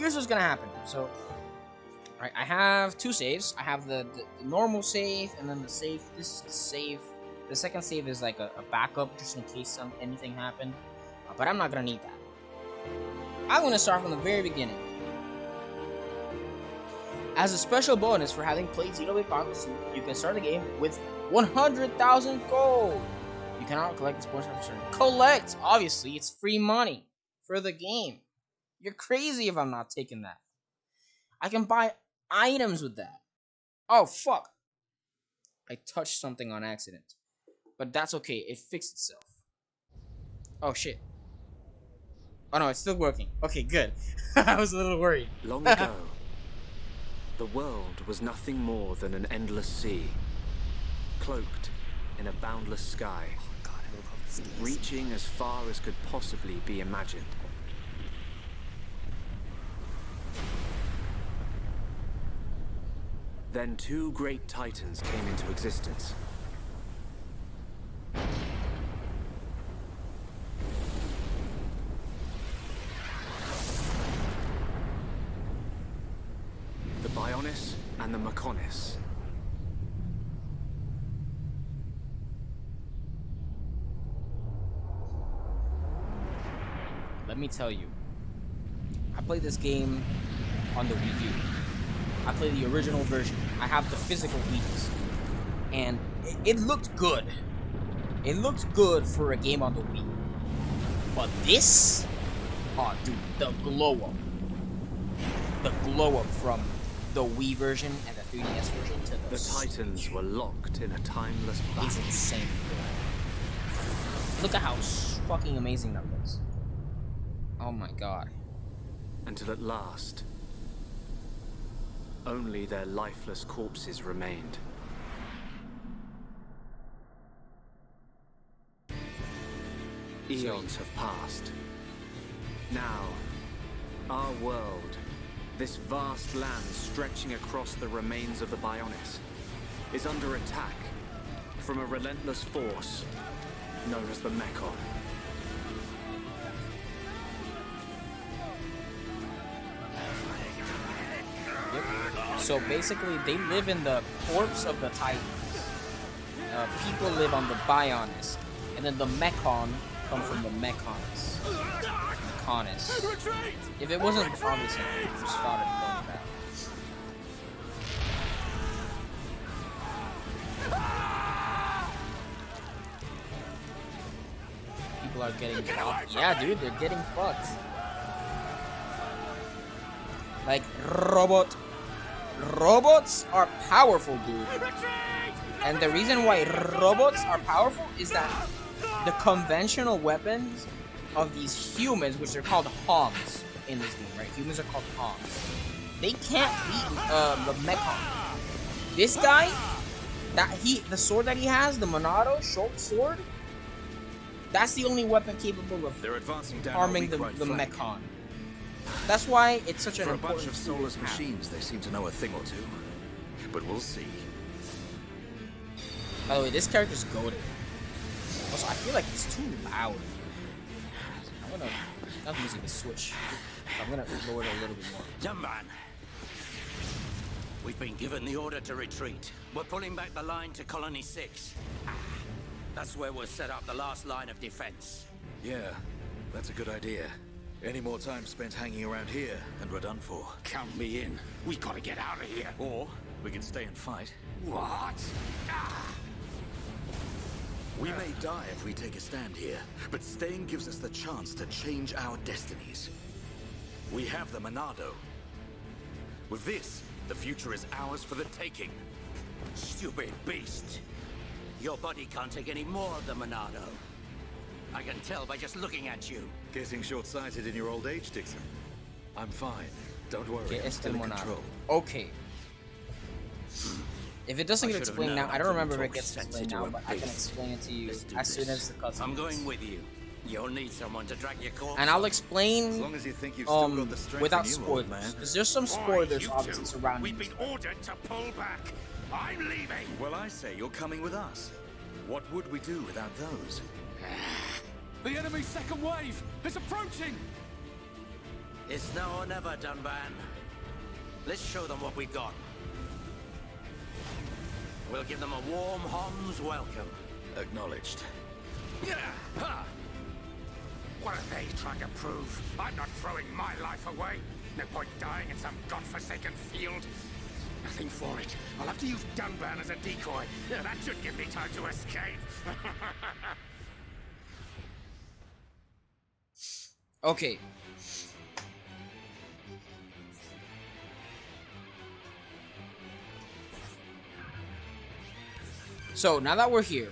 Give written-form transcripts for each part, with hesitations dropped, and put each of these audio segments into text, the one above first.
here's what's gonna happen. So, alright, I have two saves. I have the normal save, and then the save. This is the save. The second save is like a backup, just in case anything happened. But I'm not gonna need that. I'm gonna start from the very beginning. As a special bonus for having played Xenoblade Chronicles, you can start the game with 100,000 gold. You cannot collect this bonus after starting. Collect! Obviously, it's free money for the game. You're crazy if I'm not taking that. I can buy items with that. Oh, fuck. I touched something on accident. But that's okay, it fixed itself. Oh, shit. Oh no, it's still working. Okay, good. I was a little worried. Long ago, the world was nothing more than an endless sea, cloaked in a boundless sky, reaching as far as could possibly be imagined. Then two great titans came into existence. The Bionis and the Mechonis. Let me tell you, I played this game on the Wii U. I played the original version. I have the physical Wii's, and it looked good. It looked good for a game on the Wii. But this, oh dude, the glow up from the Wii version and the 3DS version to the Titans were locked in a timeless battle. It's insane. Look at how fucking amazing that looks. Oh my god. Until at last, only their lifeless corpses remained. Eons have passed. Now, our world, this vast land stretching across the remains of the Bionis, is under attack from a relentless force known as the Mechon. Yep. So basically, they live in the corpse of the Titans. People live on the Bionis, and then the Mechon come from the Mechonis. If it wasn't obvious, I just thought it going back. People are getting fucked. Yeah, dude, they're getting fucked. Like, robots are powerful, dude. And the reason why robots are powerful is that the conventional weapons of these humans, which are called Homs in this game, right? Humans are called Homs. They can't beat the Mechon. This guy, the sword that he has, the Monado short sword, that's the only weapon capable of harming the Mechon. That's why it's such an important bunch of soulless machines. They seem to know a thing or two, but we'll see. By the way, this character's goated. Also, I feel like it's too loud. I'm gonna not using the switch. I'm gonna lower it a little bit more. Young man, we've been given the order to retreat. We're pulling back the line to Colony 6. That's where we'll set up the last line of defense. Yeah, that's a good idea. Any more time spent hanging around here, and we're done for. Count me in. We gotta get out of here. Or we can stay and fight. What? We may die if we take a stand here, but staying gives us the chance to change our destinies. We have the Monado. With this, the future is ours for the taking. Stupid beast. Your body can't take any more of the Monado. I can tell by just looking at you. Getting short-sighted in your old age, Dixon. I'm fine. Don't worry, I'm still in control. Okay. If it doesn't get explained now, I don't remember if it gets explained now, but I can explain it to you as soon as the cutscene. I'm going with you. You'll need someone to drag your corpse. And I'll explain as long as you think you've still got the strength without in you, spoilers, because there's some spoilers obviously surrounding. We've been ordered to pull back. I'm leaving. Well, I say you're coming with us. What would we do without those? The enemy's second wave is approaching! It's now or never, Dunban. Let's show them what we've got. We'll give them a warm Hom's welcome. Acknowledged. Yeah, huh. What are they trying to prove? I'm not throwing my life away. No point dying in some godforsaken field. Nothing for it. I'll have to use Dunban as a decoy. Yeah, that should give me time to escape. Okay. So now that we're here,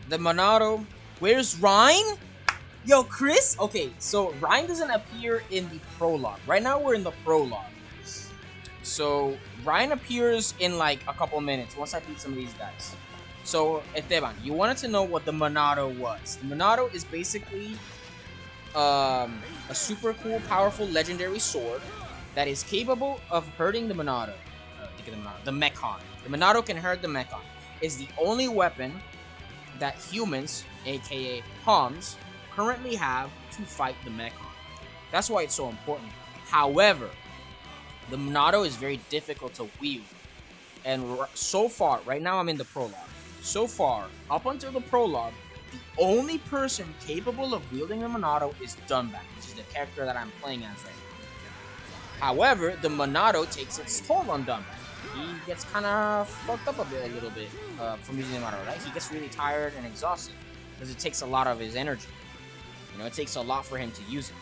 the Monado. Where's Rhine? Yo, Chris. Okay, so Rhine doesn't appear in the prologue. Right now we're in the prologue. So Rhine appears in like a couple minutes once I beat some of these guys. So Esteban, you wanted to know what the Monado was. The Monado is basically a super cool, powerful, legendary sword that is capable of hurting the Monado. The Mechon. The Monado can hurt the Mechon. It's the only weapon that humans, aka Homs, currently have to fight the Mechon. That's why it's so important. However, the Monado is very difficult to wield. And so far, right now I'm in the prologue. So far, up until the prologue, the only person capable of wielding the Monado is Dunban, which is the character that I'm playing as right now. However, the Monado takes its toll on Dunban. He gets kind of fucked up a little bit from using the Monado, right? He gets really tired and exhausted because it takes a lot of his energy. You know, it takes a lot for him to use it.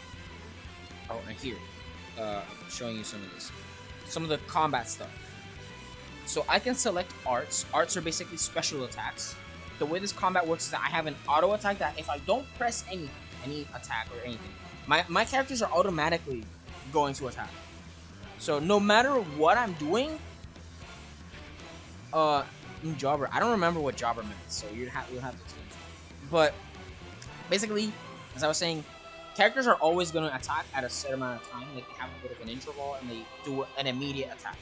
Oh, and here, showing you some of this. Some of the combat stuff. So I can select arts. Arts are basically special attacks. The way this combat works is that I have an auto attack that if I don't press any attack or anything, my characters are automatically going to attack. So no matter what I'm doing, in Jobber, I don't remember what Jobber meant, so you'll have to explain. But basically, as I was saying, characters are always going to attack at a set amount of time. Like they have a bit of an interval, and they do an immediate attack,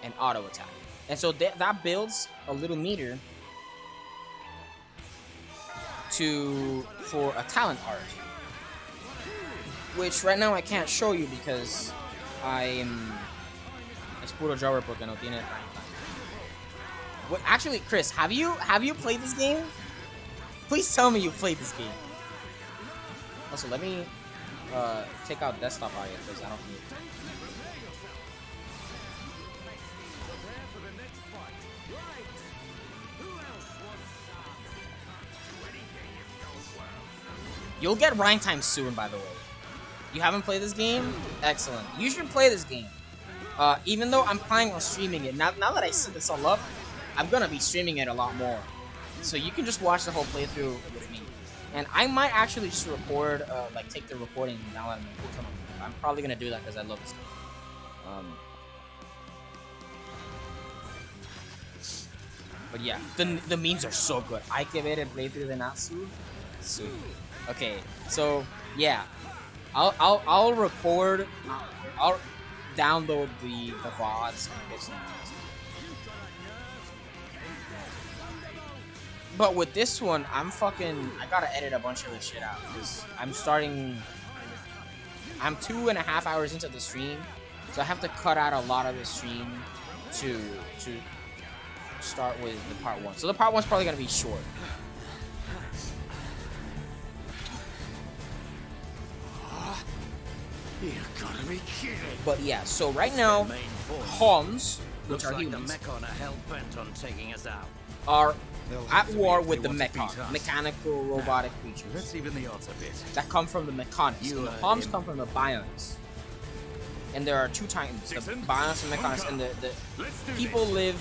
an auto attack, and so that builds a little meter for a talent art, which right now I can't show you because es puro Jobber porque no tiene. What, actually, Chris, have you played this game? Please tell me you played this game. Also, let me take out desktop audio because I don't need it. You'll get Rhyme Time soon, by the way. You haven't played this game? Excellent. You should play this game. Even though I'm planning on streaming it, now that I set this all up, I'm gonna be streaming it a lot more. So you can just watch the whole playthrough with me. And I might actually just record, like take the recording and download it. I'm probably gonna do that because I love this game. But yeah, the memes are so good. Hay que ver el playthrough de Natsu. Soon. Okay, so yeah, I'll record. I'll download the VODs. But with this one, I gotta edit a bunch of this shit out because I'm 2.5 hours into the stream, so I have to cut out a lot of the stream to start with the part 1. So the part 1's probably gonna be short. You gotta be kidding. But yeah, so right now, Homs, which Looks are like humans, the Mechon are hell-bent on taking us out. are They'll at have to war be if with they the want to beat Mechon, us. mechanical robotic Let's creatures even the odds a bit. that come from the Mechanics. You And the heard Homs him. come from the Bionics. And there are two Titans, the Dixon, Bionics and Mechanics, and the Let's do people this. live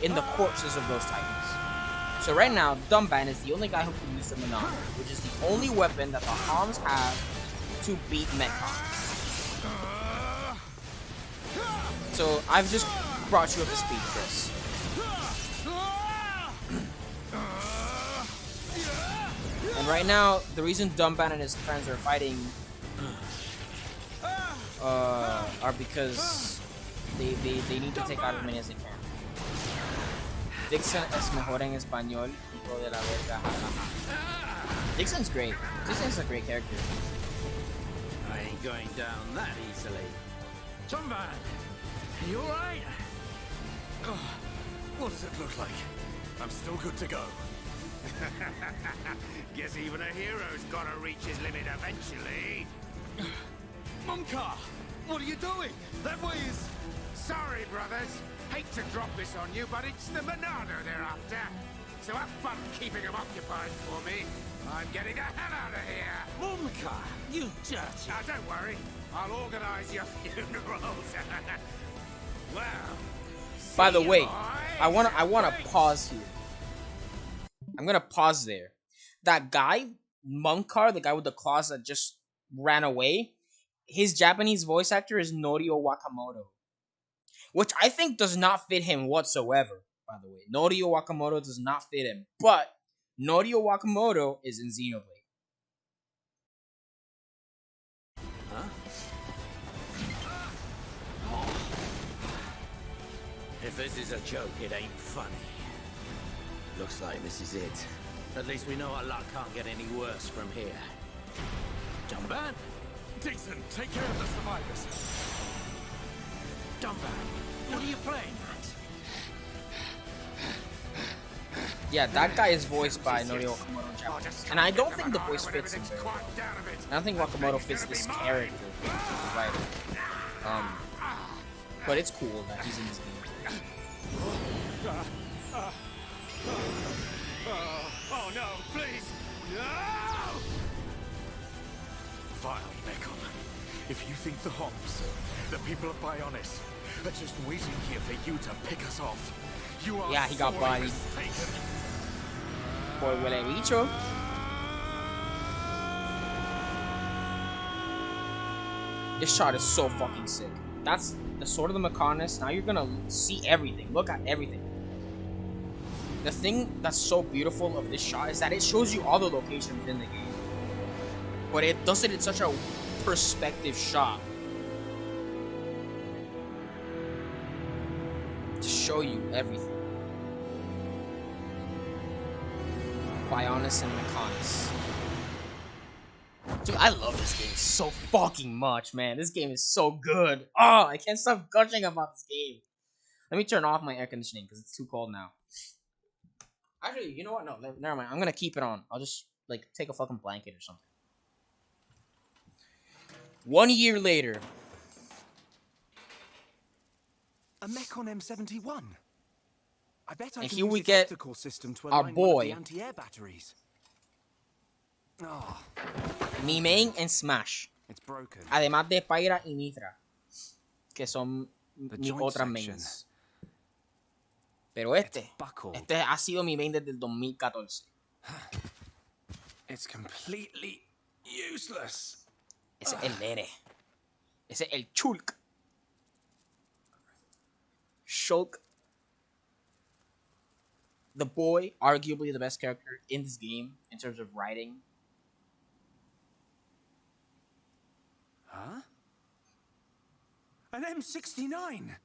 in the corpses of those Titans. So right now, Dunban is the only guy who can use the Monado, which is the only weapon that the Homs have to beat Mechon. So I've just brought you up to speed, Chris. And right now, the reason Dunban and his friends are fighting are because they need to take out as many as they can. Dixon es mejor en español, hijo de la verga. Dixon's great. Dixon's a great character. I ain't going down that easily. Jumpman! You alright? Oh, what does it look like? I'm still good to go. Guess even a hero's gotta reach his limit eventually. Mumka! What are you doing? That way is... Sorry, brothers. Hate to drop this on you, but it's the Monado they're after. So have fun keeping them occupied for me. I'm getting the hell out of here. Mumka, you dirty. Now, don't worry. I'll organize your funerals. Well... By the see you, way, boys. I wanna pause here. I'm gonna pause there. That guy, Munkar, the guy with the claws that just ran away, his Japanese voice actor is Norio Wakamoto. Which I think does not fit him whatsoever, by the way. Norio Wakamoto does not fit him. But Norio Wakamoto is in Xenoblade. Huh? If this is a joke, it ain't funny. Looks like this is it. At least we know our luck can't get any worse from here. Jumpman? Dixon, take care of the survivors. Jumpman, what are you playing at? Yeah, that guy is voiced by Norio Wakamoto in Japanese. And I don't think the voice fits him very well. I don't think Wakamoto fits this character. Right. But it's cool that he's in this game. Oh no, please! No! Vile Mekon. If you think the Homs, the people of Bionis, are just waiting here for you to pick us off, you are Yeah, he got sorely bodied. mistaken. Por huele bicho. This shot is so fucking sick. That's the Sword of the Mechonis. Now you're gonna see everything. Look at everything. The thing that's so beautiful of this shot is that it shows you all the locations in the game. But it does it in such a perspective shot. To show you everything. Bionis and Mechonis. Dude, I love this game so fucking much, man. This game is so good. Oh, I can't stop gushing about this game. Let me turn off my air conditioning because it's too cold now. Actually, you know what? No, never mind. I'm gonna keep it on. I'll just, like, take a fucking blanket or something. 1 year later. A Mechon M71. I bet I And can here use we its get optical system to our align one of boy. the anti-air batteries. Oh, Mimane and Smash. it's broken. Además de Pyra y Mithra. Que son The mis joint otras section. mains. Pero It's este buckled. ha sido mi main desde el 2014. It's completely useless. Ese es el nene. Ese es el Chulk. Shulk. The boy, arguably the best character in this game in terms of writing. Huh? An M69.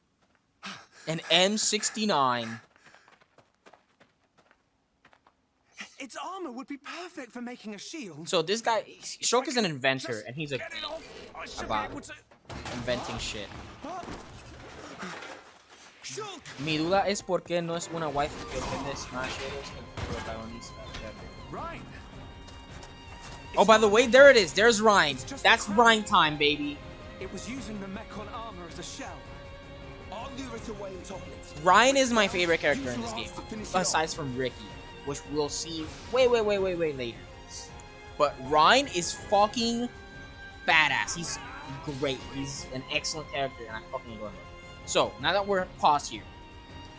An M69. Its armor would be perfect for making a shield. So this guy, Shulk is an inventor, and he's a Get it off. I should about be able to. inventing shit. Huh? Shulk! Mi duda es por qué no es una wife que ofende Smasheros el protagonista. Rhine. Oh, by the way, there it is. There's Rhine. That's Rhine time, baby. It was using the Mechon armor as a shell. I'll lure it away and topple it. Rhine is my favorite character in this game, aside from Ricky, which we'll see way later. But Rhine is fucking badass. He's great. He's an excellent character, and I fucking love him. So, now that we're paused here.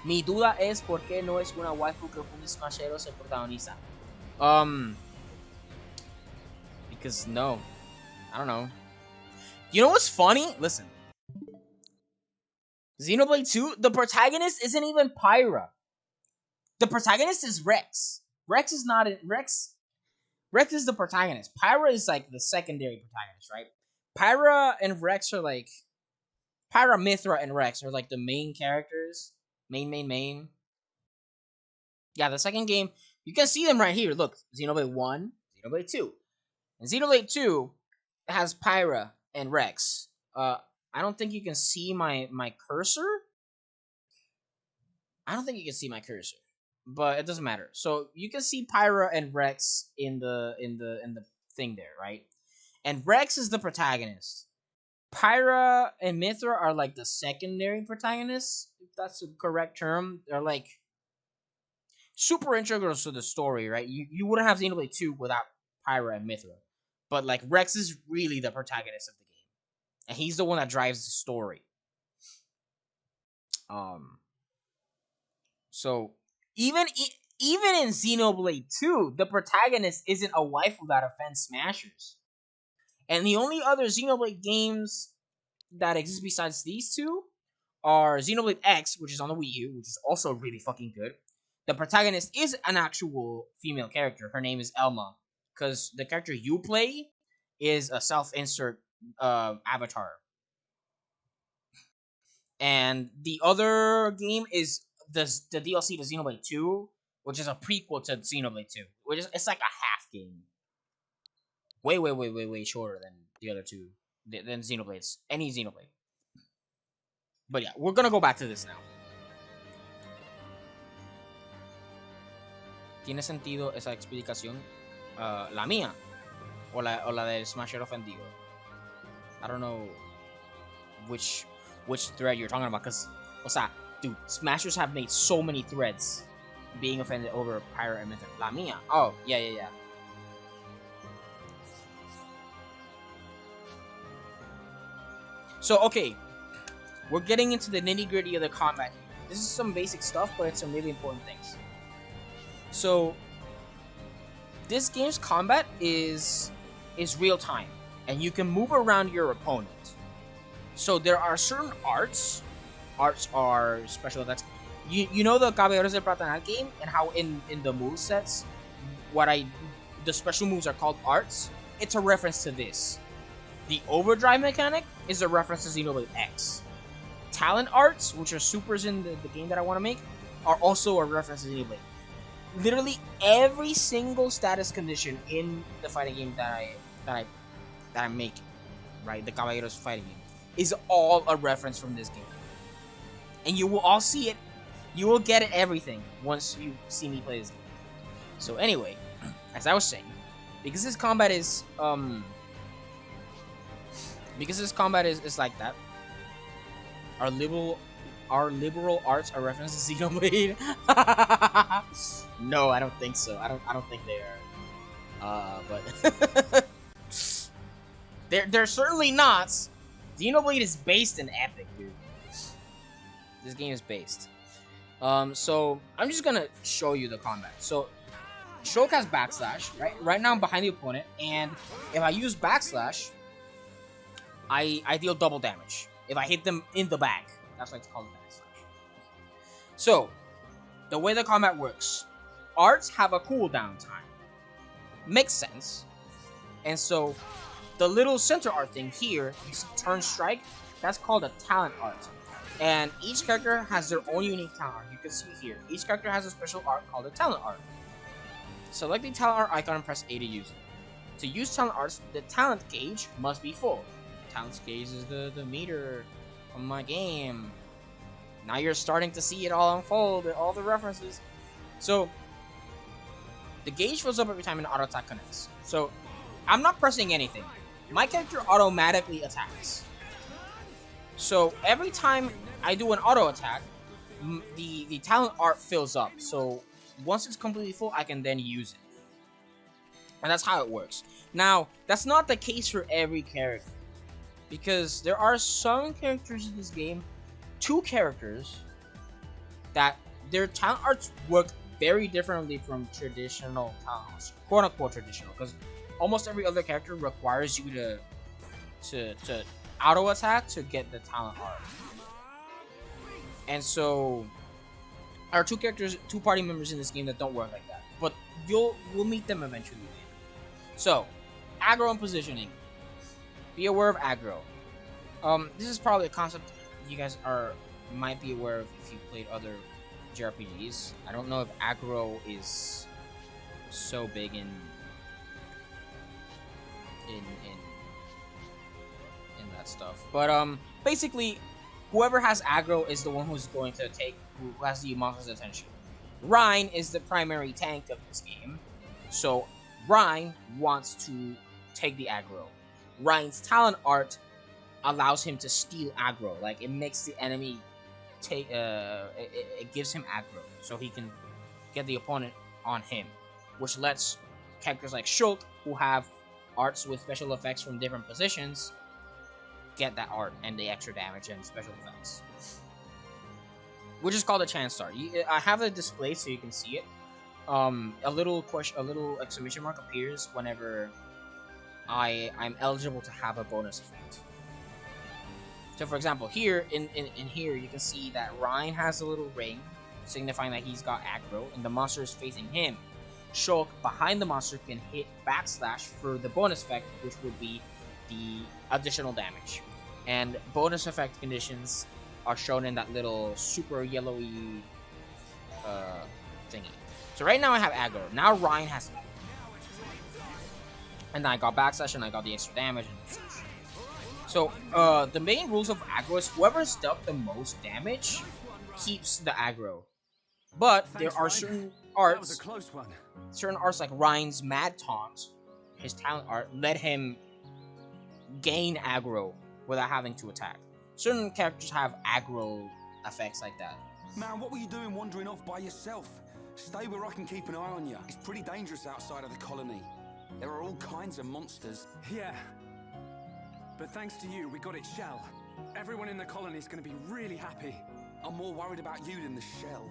Mi duda es por qué no es una waifu que ofende Smasheros el protagonista. Because no. I don't know. You know what's funny? Listen. Xenoblade 2, the protagonist isn't even Pyra. The protagonist is Rex. Rex is not Rex is the protagonist. Pyra is like the secondary protagonist, right? Pyra and Rex are like Pyra, Mithra, and Rex are like the main characters. Main. Yeah, the second game, you can see them right here. Look, Xenoblade 1, Xenoblade 2. And Xenoblade 2 has Pyra and Rex. I don't think you can see my cursor. I don't think you can see my cursor, but it doesn't matter. So you can see Pyra and Rex in the thing there, right? And Rex is the protagonist. Pyra and Mithra are like the secondary protagonists, if that's the correct term. They're like super integral to the story, right? You wouldn't have Xenoblade 2 without Pyra and Mithra. But like Rex is really the protagonist of the game. And he's the one that drives the story. So even in Xenoblade 2, the protagonist isn't a waifu that offends smashers. And the only other Xenoblade games that exist besides these two are Xenoblade X, which is on the Wii U, which is also really fucking good. The protagonist is an actual female character. Her name is Elma, because the character you play is a self-insert avatar. And the other game is the DLC to Xenoblade 2, which is a prequel to Xenoblade 2, which is it's like a half game. Way shorter than the other two, than Xenoblades. Any Xenoblade. But yeah, we're gonna go back to this now. ¿Tiene sentido esa explicación? La mía. O la del Smasher ofendido. I don't know which thread you're talking about, because, o sea, dude, Smashers have made so many threads being offended over Pyra and Mithra. La mía. Oh, yeah. So, okay, we're getting into the nitty-gritty of the combat here. This is some basic stuff, but it's some really important things. So, this game's combat is real-time, and you can move around your opponent. So, there are certain arts. Arts are special attacks. You know the Caballeros del Platanal game, and how in the movesets, the special moves are called arts? It's a reference to this. The overdrive mechanic is a reference to Xenoblade X. Talent arts, which are supers in the game that I want to make, are also a reference to Xenoblade. Literally every single status condition in the fighting game that I make, right, the Caballeros fighting game, is all a reference from this game. And you will all see it. You will get it everything once you see me play this game. So anyway, as I was saying, because this combat is like that, our liberal arts are references to Xenoblade. No, I don't think so. I don't think they are. But they're certainly not. Xenoblade is based in Epic, dude. This game is based. So I'm just gonna show you the combat. So Shulk has backslash, right? Right now I'm behind the opponent, and if I use backslash, I deal double damage. If I hit them in the back, that's why it's called backslash. So the way the combat works, arts have a cooldown time. Makes sense. And so the little center art thing here, you see turn strike, that's called a talent art. And each character has their own unique talent art. You can see here, each character has a special art called a talent art. Select the talent art icon and press A to use it. To use talent arts, the talent gauge must be full. Talent gauge is the meter of my game. Now you're starting to see it all unfold, all the references. So the gauge fills up every time an auto attack connects. So I'm not pressing anything. My character automatically attacks. So every time I do an auto attack, the talent art fills up. So once it's completely full, I can then use it. And that's how it works. Now, that's not the case for every character, because there are some characters in this game, 2 characters, that their talent arts work very differently from traditional talent arts, quote unquote traditional, because almost every other character requires you to auto attack to get the talent art. And so there are 2 characters, 2 party members in this game that don't work like that, but we'll meet them eventually. So aggro and positioning. Be aware of aggro. This is probably a concept you guys might be aware of if you played other JRPGs. I don't know if aggro is so big in in that stuff. But basically, whoever has aggro is the one who has the monster's attention. Rein is the primary tank of this game, so Rein wants to take the aggro. Rein's talent art allows him to steal aggro. Like, it makes the enemy take it gives him aggro, so he can get the opponent on him, which lets characters like Shulk, who have arts with special effects from different positions, get that art and the extra damage and special effects, which is called a chance star. I have it displayed so you can see it. A little exclamation mark appears whenever I'm eligible to have a bonus effect. So for example, here in here you can see that Rein has a little ring signifying that he's got aggro and the monster is facing him. Shulk behind the monster can hit backslash for the bonus effect, which would be the additional damage. And bonus effect conditions are shown in that little super yellowy thingy. So right now I have aggro. Now Rein has aggro. And then I got backslash and I got the extra damage and such. So the main rules of aggro is whoever's dealt the most damage keeps the aggro. But there are certain arts, like Rein's Mad Taunt, his talent art, let him gain aggro without having to attack. Certain characters have aggro effects like that. Man, what were you doing wandering off by yourself? Stay where I can keep an eye on you. It's pretty dangerous outside of the colony. There are all kinds of monsters. Yeah. But thanks to you, we got its shell. Everyone in the colony is going to be really happy. I'm more worried about you than the shell.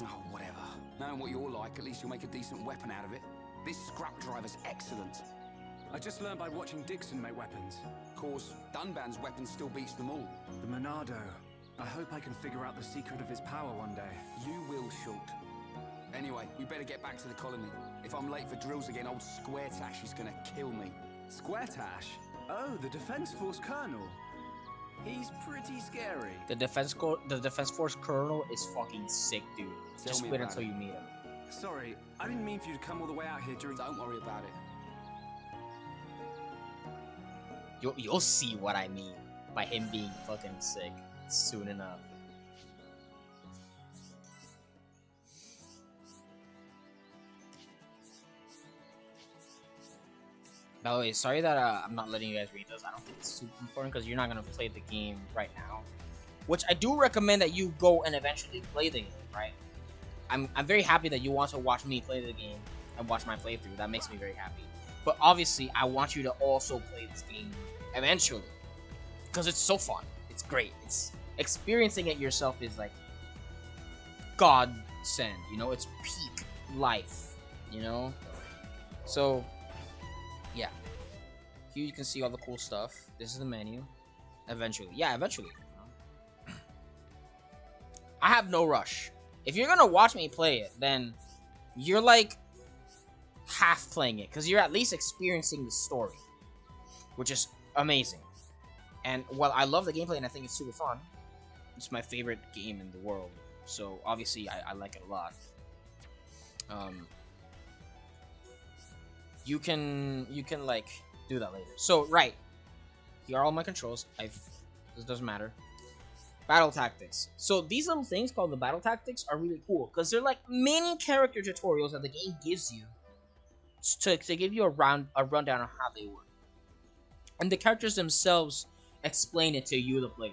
Oh, whatever. Knowing what you're like, at least you'll make a decent weapon out of it. This scrap driver's excellent. I just learned by watching Dixon make weapons. Of course, Dunban's weapon still beats them all. The Monado. I hope I can figure out the secret of his power one day. You will, Shulk. Anyway, we better get back to the colony. If I'm late for drills again, old Square Tash is gonna kill me. Square Tash? Oh, the Defense Force Colonel. He's pretty scary. The Defense Force Colonel is fucking sick, dude. Just wait until you meet him. Sorry, I didn't mean for you to come all the way out here during... Don't worry about it. You'll see what I mean by him being fucking sick soon enough. By the way, sorry that I'm not letting you guys read those. I don't think it's super important because you're not going to play the game right now. Which I do recommend that you go and eventually play the game, right? I'm very happy that you want to watch me play the game and watch my playthrough. That makes me very happy. But obviously, I want you to also play this game eventually. Because it's so fun. It's great. It's experiencing it yourself is like godsend, you know? It's peak life, you know? So... yeah, here you can see all the cool stuff. This is the menu. Eventually, yeah, eventually. I have no rush. If you're gonna watch me play it, then you're like half playing it because you're at least experiencing the story, which is amazing. And while I love the gameplay and I think it's super fun, it's my favorite game in the world. So obviously, I like it a lot. You can like do that later. So right, here are all my controls. This doesn't matter. Battle tactics. So these little things called the battle tactics are really cool because they're like mini character tutorials that the game gives you to give you a rundown on how they work. And the characters themselves explain it to you, the player,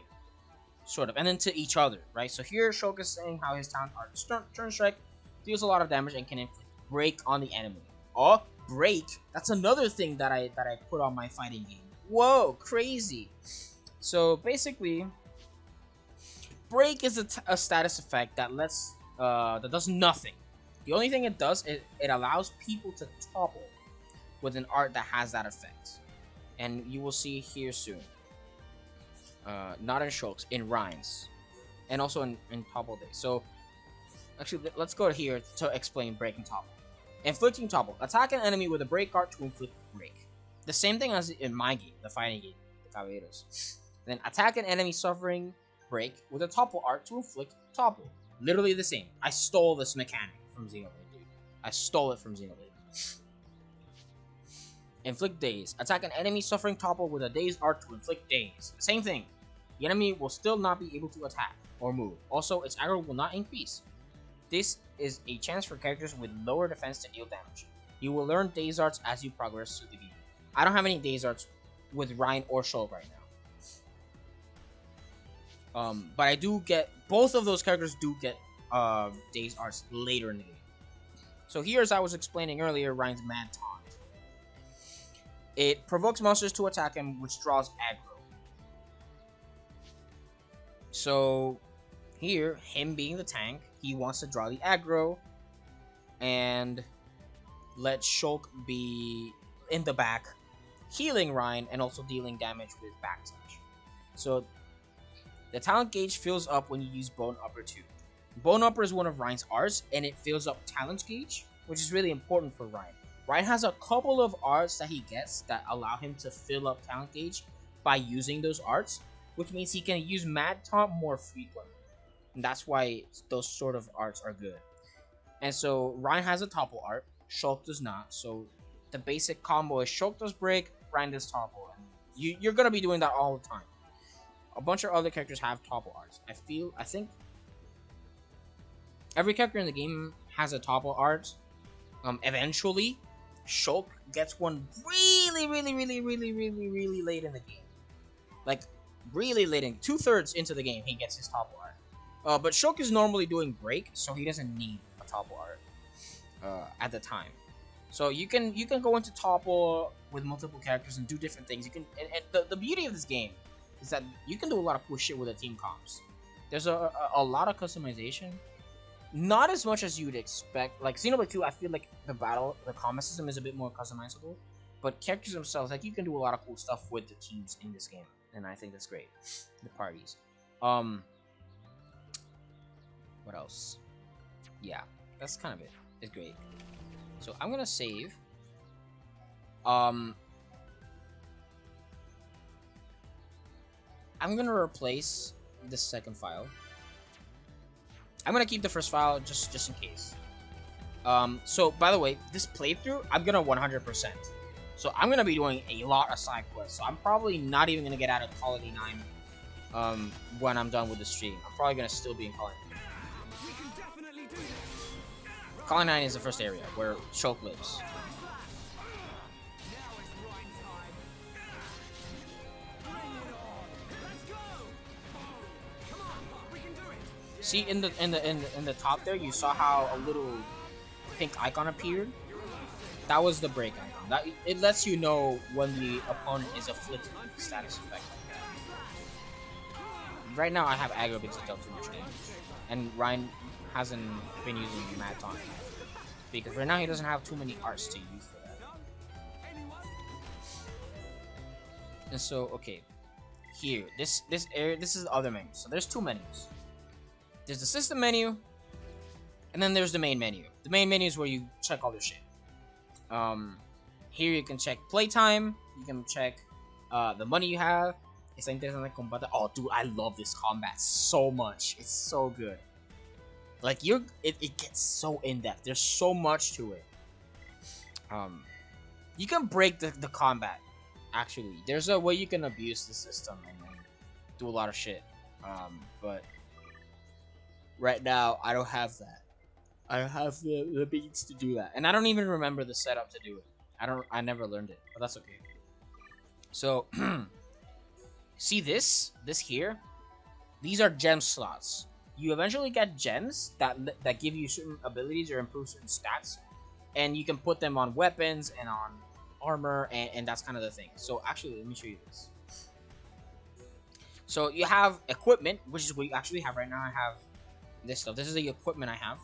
sort of, and then to each other, right? So here, Shulk is saying how his talent art Turn Strike deals a lot of damage and can inflict break on the enemy. Oh, break! That's another thing that I put on my fighting game. Whoa, crazy! So basically, break is a status effect that that does nothing. The only thing it does is it allows people to topple with an art that has that effect, and you will see here soon. Not in Shulk's, in Rein's, and also in Topple Day. So actually, let's go here to explain break and topple. Inflicting topple. Attack an enemy with a break art to inflict break. The same thing as in my game, the fighting game, the Caballeros. Then attack an enemy suffering break with a topple art to inflict topple. Literally the same. I stole this mechanic from Xenoblade, dude. I stole it from Xenoblade. Inflict daze. Attack an enemy suffering topple with a dazed art to inflict daze. Same thing. The enemy will still not be able to attack or move. Also, its aggro will not increase. This is a chance for characters with lower defense to deal damage. You will learn daze arts as you progress through the game. I don't have any daze arts with Ryan or Shulk right now. But I do get, both of those characters do get daze arts later in the game. So here, as I was explaining earlier, Ryan's Mad Taunt. It provokes monsters to attack him, which draws aggro. So here, him being the tank, he wants to draw the aggro and let Shulk be in the back, healing Ryan and also dealing damage with backslash. So the talent gauge fills up when you use Bone Upper 2. Bone Upper is one of Ryan's arts, and it fills up talent gauge, which is really important for Ryan. Ryan has a couple of arts that he gets that allow him to fill up talent gauge by using those arts, which means he can use Mad Taunt more frequently. And that's why those sort of arts are good. And so Ryan has a topple art, Shulk does not. So the basic combo is Shulk does break, Ryan does topple. And you're going to be doing that all the time. A bunch of other characters have topple arts. I think every character in the game has a topple art. Eventually, Shulk gets one really late in the game. Like, really late in, 2/3 into the game, he gets his topple art. But Shulk is normally doing break, so he doesn't need a topple art at the time. So you can go into topple with multiple characters and do different things. You can, and the beauty of this game is that you can do a lot of cool shit with the team comps. There's a lot of customization. Not as much as you'd expect. Like Xenoblade 2, I feel like the combat system is a bit more customizable. But characters themselves, like, you can do a lot of cool stuff with the teams in this game. And I think that's great. The parties. What else? Yeah, that's kind of it. It's great. So I'm gonna save. I'm gonna replace this second file. I'm gonna keep the first file just in case. So by the way, this playthrough I'm gonna 100%. So I'm gonna be doing a lot of side quests. So I'm probably not even gonna get out of Colony 9 when I'm done with the stream. I'm probably gonna still be in Colony 9. Colony 9 is the first area where Shulk lives. See in the top there, you saw how a little pink icon appeared. That was the break icon. That it lets you know when the opponent is afflicted with status effect like that. Right now, I have aggro because it dealt too much damage, and Ryan hasn't been using Mad Taunt because right now he doesn't have too many arts to use for that. And so, okay, here this area, this is the other menu. So there's two menus. There's the system menu, and then there's the main menu. The main menu is where you check all the shit. Here you can check playtime. You can check the money you have. It's interesante combate. Oh, dude, I love this combat so much. It's so good. Like it gets so in depth. There's so much to it. You can break the combat. Actually, there's a way you can abuse the system and do a lot of shit. But right now, I don't have that. I don't have the means to do that, and I don't even remember the setup to do it. I never learned it, but that's okay. So, see this here? These are gem slots. You eventually get gems that give you certain abilities or improve certain stats, and you can put them on weapons and on armor, and that's kind of the thing. So actually, let me show you this. So you have equipment, which is what you actually have right now. I have this stuff. This is the equipment I have.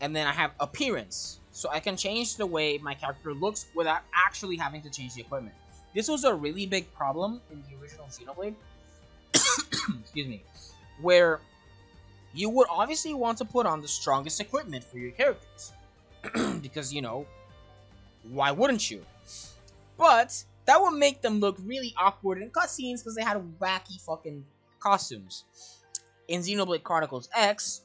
And then I have appearance. So I can change the way my character looks without actually having to change the equipment. This was a really big problem in the original Xenoblade. Excuse me. Where you would obviously want to put on the strongest equipment for your characters. Because, you know, why wouldn't you? But that would make them look really awkward in cutscenes because they had wacky fucking costumes. In Xenoblade Chronicles X,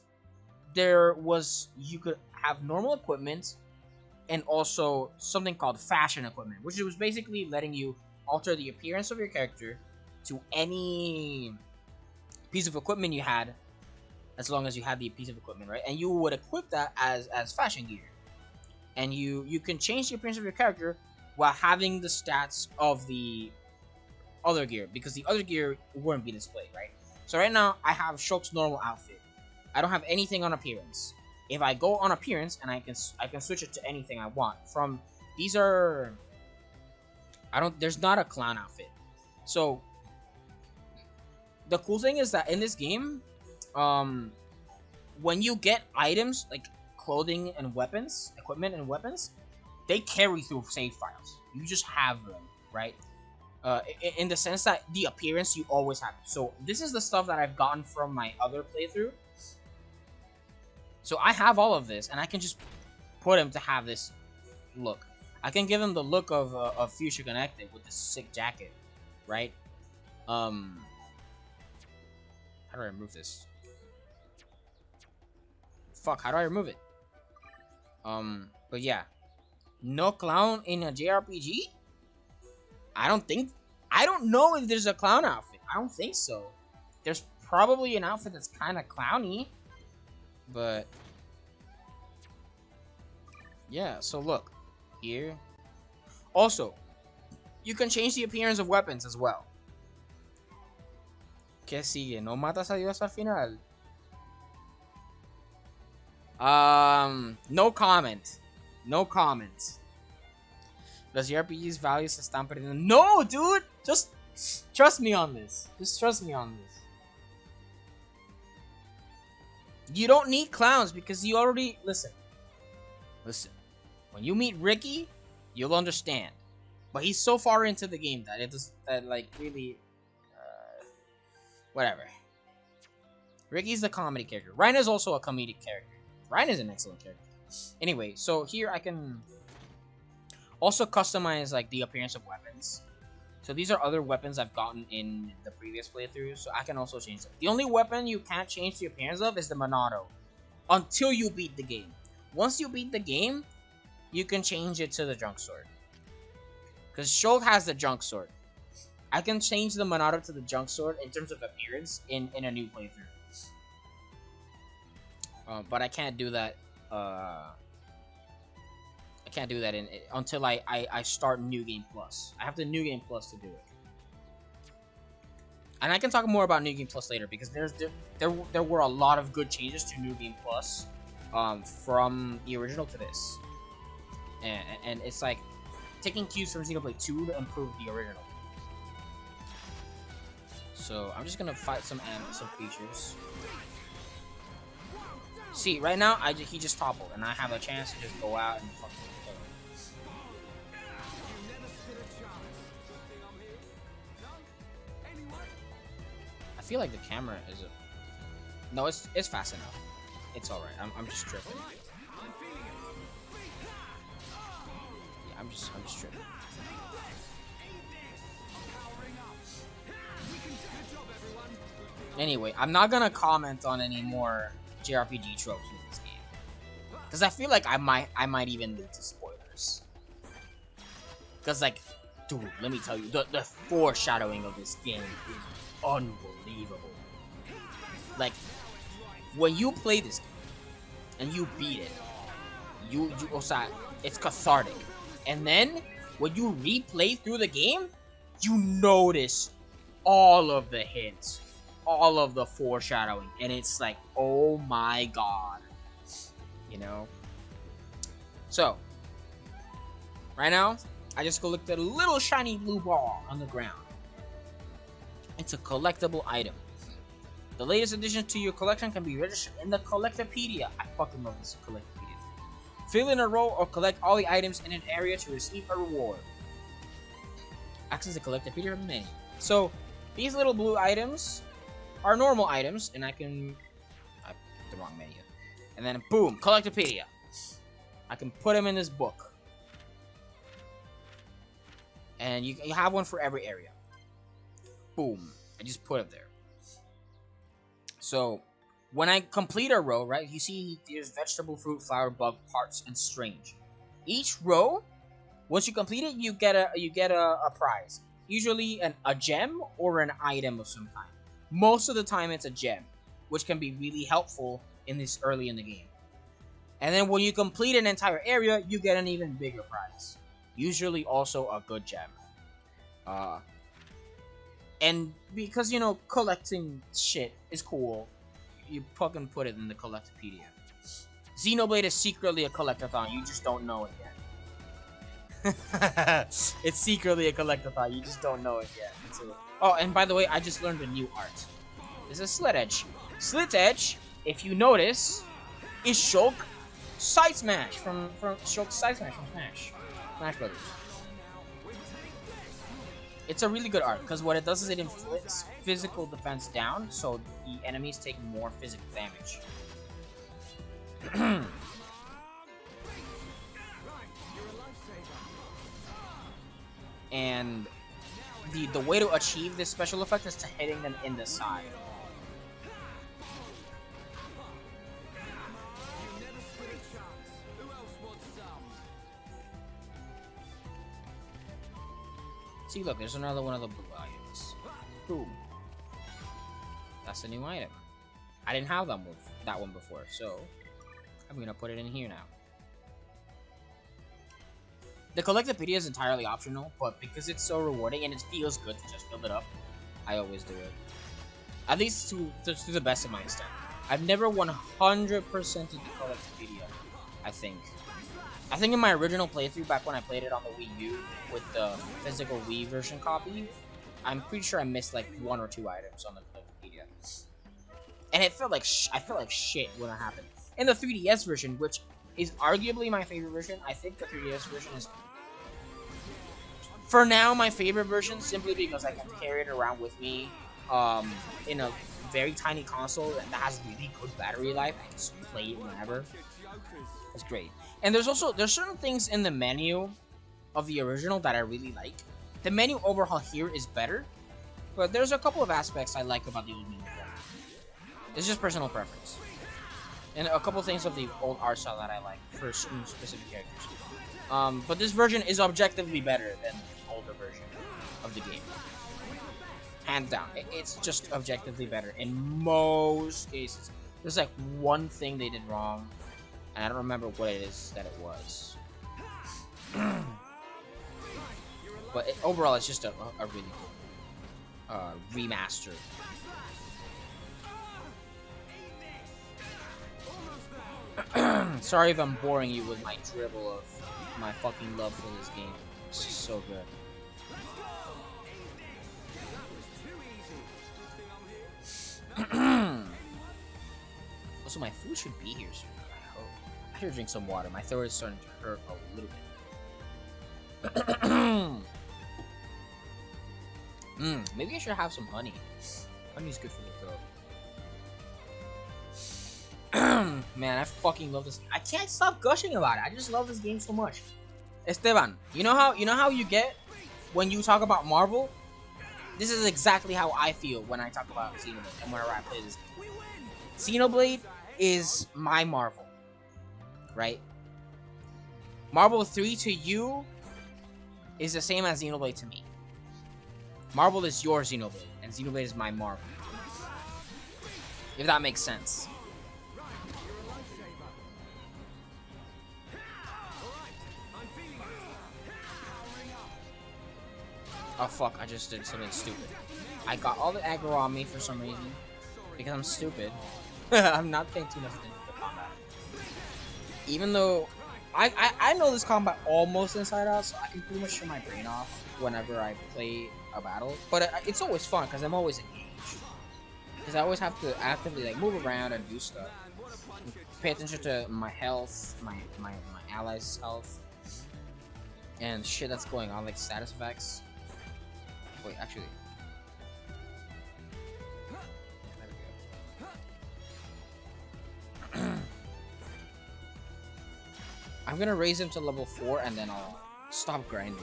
you could have normal equipment, and also something called fashion equipment, which was basically letting you alter the appearance of your character to any piece of equipment you had, as long as you had the piece of equipment, right? And you would equip that as fashion gear, and you can change the appearance of your character while having the stats of the other gear, because the other gear wouldn't be displayed, right? So right now I have Shulk's normal outfit. I don't have anything on appearance. If I go on appearance, and I can switch it to anything I want. From these are, there's not a clown outfit. So the cool thing is that in this game, when you get items like clothing and weapons, equipment and weapons, they carry through save files. You just have them, right? In the sense that the appearance you always have. So this is the stuff that I've gotten from my other playthrough. So I have all of this, and I can just put him to have this look. I can give him the look of Future Connected with this sick jacket, right? How do I remove this? Fuck, how do I remove it? But yeah. No clown in a JRPG? I don't know if there's a clown outfit. I don't think so. There's probably an outfit that's kind of clowny. But yeah, so look. Here. Also, you can change the appearance of weapons as well. ¿Qué sigue? ¿No matas a Dios al final? No comment. No comment. Los RPG's values se están perdiendo. No, dude! Just trust me on this. Just trust me on this. You don't need clowns because you already... Listen. When you meet Ricky, you'll understand. But he's so far into the game that really... whatever. Ricky's the comedy character. Ryan is also a comedic character. Ryan is an excellent character. Anyway, so here I can also customize like the appearance of weapons. So these are other weapons I've gotten in the previous playthroughs, so I can also change them. The only weapon you can't change the appearance of is the Monado, until you beat the game. Once you beat the game, you can change it to the Junk Sword. Because Shulk has the Junk Sword. I can change the Monado to the Junk Sword in terms of appearance in a new playthrough. But I can't do that. I can't do that until I start New Game Plus. I have the New Game Plus to do it. And I can talk more about New Game Plus later, because there were a lot of good changes to New Game Plus from the original to this. And it's like taking cues from Xenoblade 2 to improve the original. So I'm just gonna fight some creatures. See, right now he just toppled, and I have a chance to just go out and fucking kill him. I feel like the camera is no, it's fast enough. It's all right. I'm just tripping. Yeah, I'm just tripping. Anyway, I'm not gonna comment on any more JRPG tropes in this game, because I feel like I might even lead to spoilers. Because like, dude, let me tell you, the foreshadowing of this game is unbelievable. Like, when you play this game and you beat it, it's cathartic. And then when you replay through the game, you notice all of the hints, all of the foreshadowing, and it's like, oh my god, you know. So right now I just collected a little shiny blue ball on the ground. It's a collectible item. The latest addition to your collection can be registered in the Collectopedia. I fucking love this Collectopedia. Fill in a row or collect all the items in an area to receive a reward. Access the Collectopedia from the menu. So these little blue items are normal items, and I picked the wrong menu. And then boom, Collectopedia. I can put them in this book. And you have one for every area. Boom. I just put it there. So when I complete a row, right, you see there's vegetable, fruit, flower, bug, parts, and strange. Each row, once you complete it, you get a prize. Usually a gem or an item of some kind. Most of the time it's a gem, which can be really helpful in this early in the game. And then when you complete an entire area, you get an even bigger prize. Usually also a good gem. And because, you know, collecting shit is cool, you fucking put it in the Collectopedia. Xenoblade is secretly a collectathon, you just don't know it yet. It's secretly a collectathon, you just don't know it yet. Oh, and by the way, I just learned a new art. This is Slit Edge. Slit Edge, if you notice, is Shulk Side Smash from Shulk Side Smash from Smash Brothers. It's a really good art because what it does is it inflicts physical defense down, so the enemies take more physical damage. And the way to achieve this special effect is to hitting them in the side. See, look, there's another one of the blue items. Boom. That's a new item. I didn't have that one before, so I'm gonna put it in here now. The Collectopedia is entirely optional, but because it's so rewarding and it feels good to just build it up, I always do it. At least to the best of my extent. I've never 100%ed the Collectopedia, I think. I think in my original playthrough, back when I played it on the Wii U with the physical Wii version copy, I'm pretty sure I missed like 1 or 2 items on the Collectopedia. And it felt like I felt like shit when it happened. In the 3DS version, which is arguably my favorite version, I think the 3DS version is, for now, my favorite version, simply because I can carry it around with me in a very tiny console that has really good battery life. I can just play it whenever. It's great. And there's certain things in the menu of the original that I really like. The menu overhaul here is better, but there's a couple of aspects I like about the old menu. It's just personal preference. And a couple things of the old art style that I like for certain specific characters. But this version is objectively better than the older version of the game. Hands down. It's just objectively better in most cases. There's like one thing they did wrong, and I don't remember what it is that it was. But overall, it's just a really good remaster. Sorry if I'm boring you with my dribble of my fucking love for this game. It's just so good. Also, my food should be here soon. I hope. I should drink some water. My throat is starting to hurt a little bit. Maybe I should have some honey. Honey's good for the throat. Man, I fucking love this. I can't stop gushing about it. I just love this game so much. Esteban, you know how you get when you talk about Marvel? This is exactly how I feel when I talk about Xenoblade and whenever I play this game. Xenoblade is my Marvel, right? Marvel 3 to you is the same as Xenoblade to me. Marvel is your Xenoblade, and Xenoblade is my Marvel. If that makes sense. Oh fuck, I just did something stupid. I got all the aggro on me for some reason. Because I'm stupid. I'm not paying too much attention to the combat. Even though I know this combat almost inside out, so I can pretty much shut my brain off whenever I play a battle. But it's always fun because I'm always engaged. Because I always have to actively like move around and do stuff. And pay attention to my health, my allies' health, and shit that's going on, like status effects. Wait, actually. There we go. I'm gonna raise him to level 4 and then I'll stop grinding.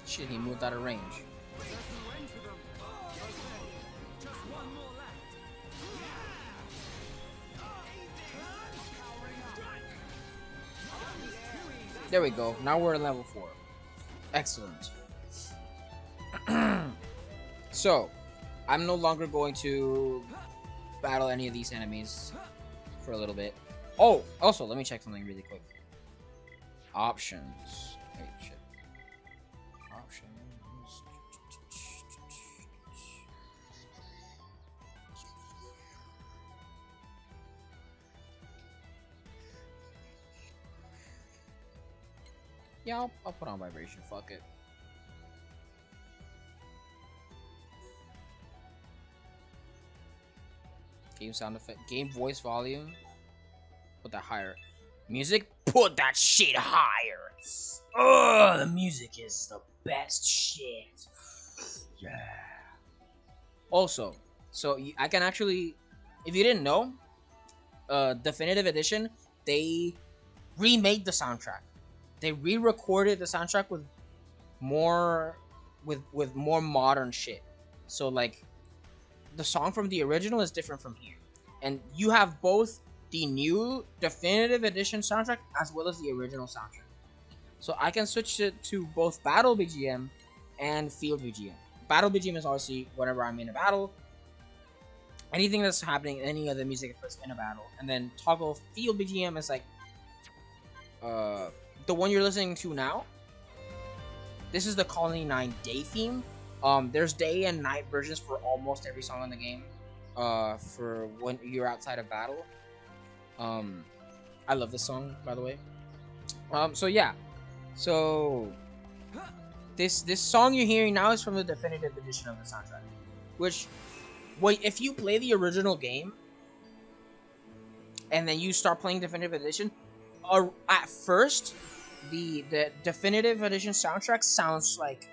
Shit, he moved out of range. There we go. Now we're at level 4. Excellent. So, I'm no longer going to battle any of these enemies for a little bit. Oh, also, let me check something really quick. Options. Wait, shit. Options. Yeah, I'll put on vibration. Fuck it. Game sound effect. Game voice volume. Put that higher. Music. Put that shit higher. Oh, the music is the best shit. Yeah. Also, so I can actually, if you didn't know, Definitive Edition, they remade the soundtrack. They re-recorded the soundtrack with more modern shit. So like the song from the original is different from here. And you have both the new Definitive Edition soundtrack as well as the original soundtrack. So I can switch it to both Battle BGM and Field BGM. Battle BGM is obviously whenever I'm in a battle. Anything that's happening, any of the music that's in a battle. And then toggle Field BGM is like the one you're listening to now. This is the Colony 9 day theme. There's day and night versions for almost every song in the game. For when you're outside of battle. I love this song, by the way. So yeah. So this song you're hearing now is from the Definitive Edition of the soundtrack. Which, wait, if you play the original game and then you start playing Definitive Edition, at first the Definitive Edition soundtrack sounds like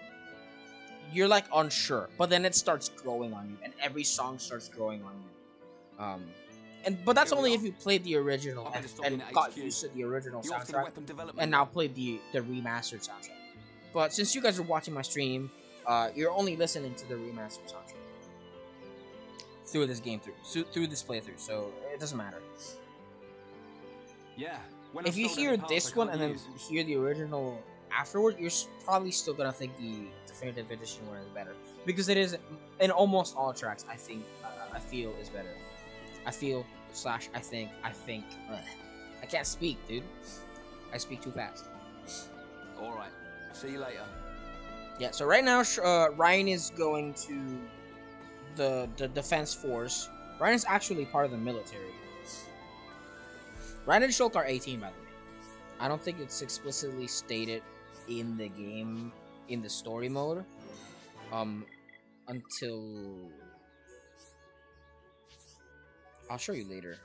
you're like unsure, but then it starts growing on you, and every song starts growing on you. But that's only if you played the original and got used to the original soundtrack, and now played the remastered soundtrack. But since you guys are watching my stream, you're only listening to the remastered soundtrack through this game through this playthrough, so it doesn't matter. Yeah. If you hear this one and then hear the original afterward, you're probably still gonna think the Definitive Edition one is better, because it is in almost all tracks. I feel is better. I think. Ugh. I can't speak, dude. I speak too fast. All right. See you later. Yeah. So right now, Ryan is going to the defense force. Ryan is actually part of the military. Ryan and Shulk are 18, by the way. I don't think it's explicitly stated in the game, in the story mode, until... I'll show you later.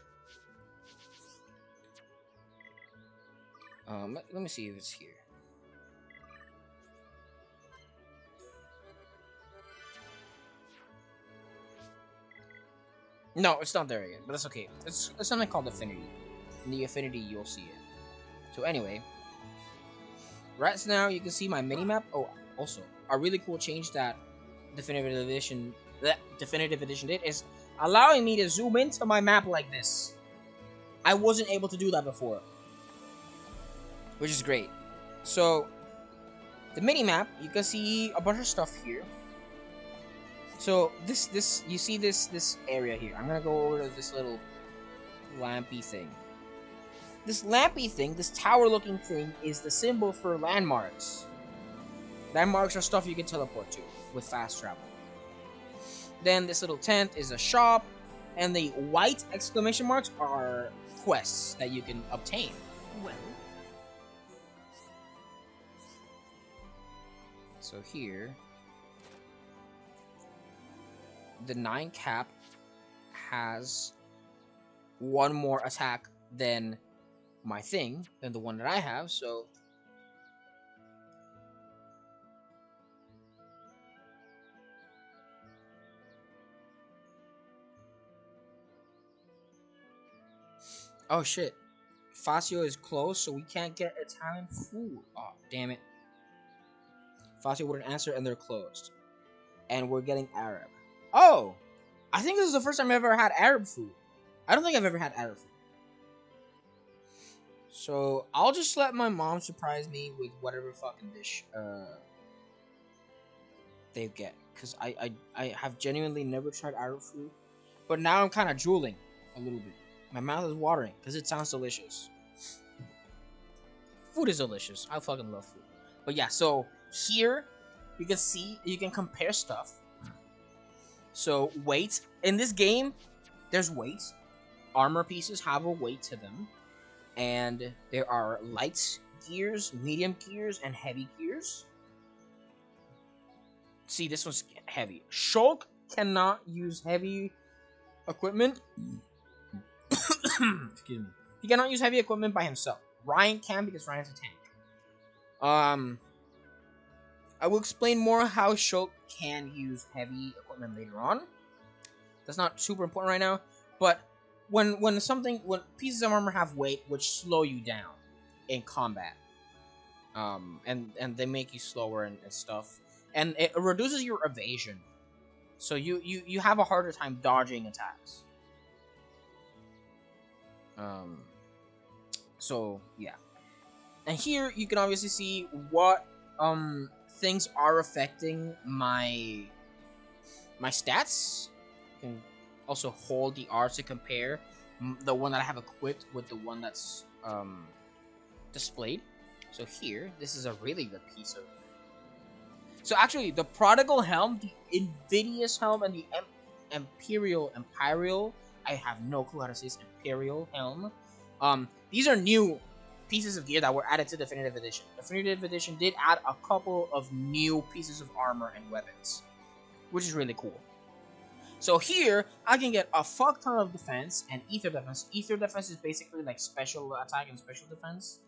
Let me see if it's here. No, it's not there yet, but that's okay. It's something called Affinity. In the Affinity, you'll see it. So anyway, right now you can see my minimap. Oh, also, a really cool change that Definitive Edition did is allowing me to zoom into my map like this. I wasn't able to do that before, which is great. So the minimap, you can see a bunch of stuff here. So this you see this area here. I'm gonna go over to this little lampy thing. This lampy thing, this tower-looking thing, is the symbol for landmarks. Landmarks are stuff you can teleport to with fast travel. Then this little tent is a shop, and the white exclamation marks are quests that you can obtain. Well, so here, the 9 cap has one more attack than my thing, than the one that I have, so oh shit, Facio is closed, so we can't get Italian food. Oh damn it. Facio wouldn't answer and they're closed. And we're getting Arab. Oh! I think this is the first time I've ever had Arab food. I don't think I've ever had Arab food. So I'll just let my mom surprise me with whatever fucking dish they get, because I have genuinely never tried arrow fruit, but now I'm kind of drooling a little bit. My mouth is watering because it sounds delicious. Food is delicious. I fucking love food. But yeah, so here you can see, you can compare stuff. So weight in this game, there's weight. Armor pieces have a weight to them, and there are light gears, medium gears, and heavy gears. See, this one's heavy. Shulk cannot use heavy equipment. Excuse me. He cannot use heavy equipment by himself. Ryan can, because Ryan's a tank. I will explain more how Shulk can use heavy equipment later on. That's not super important right now, but when pieces of armor have weight, which slow you down in combat, and they make you slower and stuff, and it reduces your evasion, so you have a harder time dodging attacks. So yeah, and here you can obviously see what things are affecting my stats. You can also hold the R to compare the one that I have equipped with the one that's displayed. So here, this is a really good piece of. So actually, the Prodigal Helm, the Invidious Helm, and the Imperial, I have no clue how to say this, Imperial Helm. These are new pieces of gear that were added to Definitive Edition. Definitive Edition did add a couple of new pieces of armor and weapons, which is really cool. So here, I can get a fuck ton of defense and ether defense. Ether defense is basically like special attack and special defense.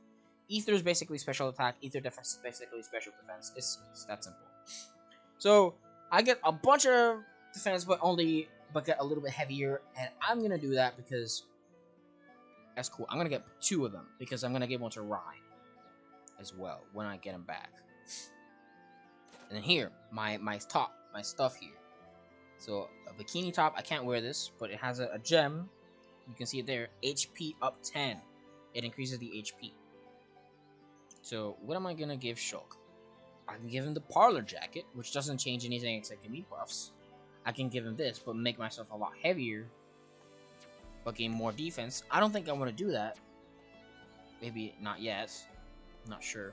Ether is basically special attack. Ether defense is basically special defense. It's that simple. So I get a bunch of defense, but get a little bit heavier, and I'm gonna do that because that's cool. I'm gonna get 2 of them because I'm gonna give one to Ryan as well when I get him back. And then here, my stuff here. So a bikini top, I can't wear this, but it has a gem. You can see it there. HP up 10. It increases the HP. So what am I gonna give Shulk? I can give him the parlor jacket, which doesn't change anything except give me buffs. I can give him this, but make myself a lot heavier, but gain more defense. I don't think I want to do that. Maybe not yet. I'm not sure.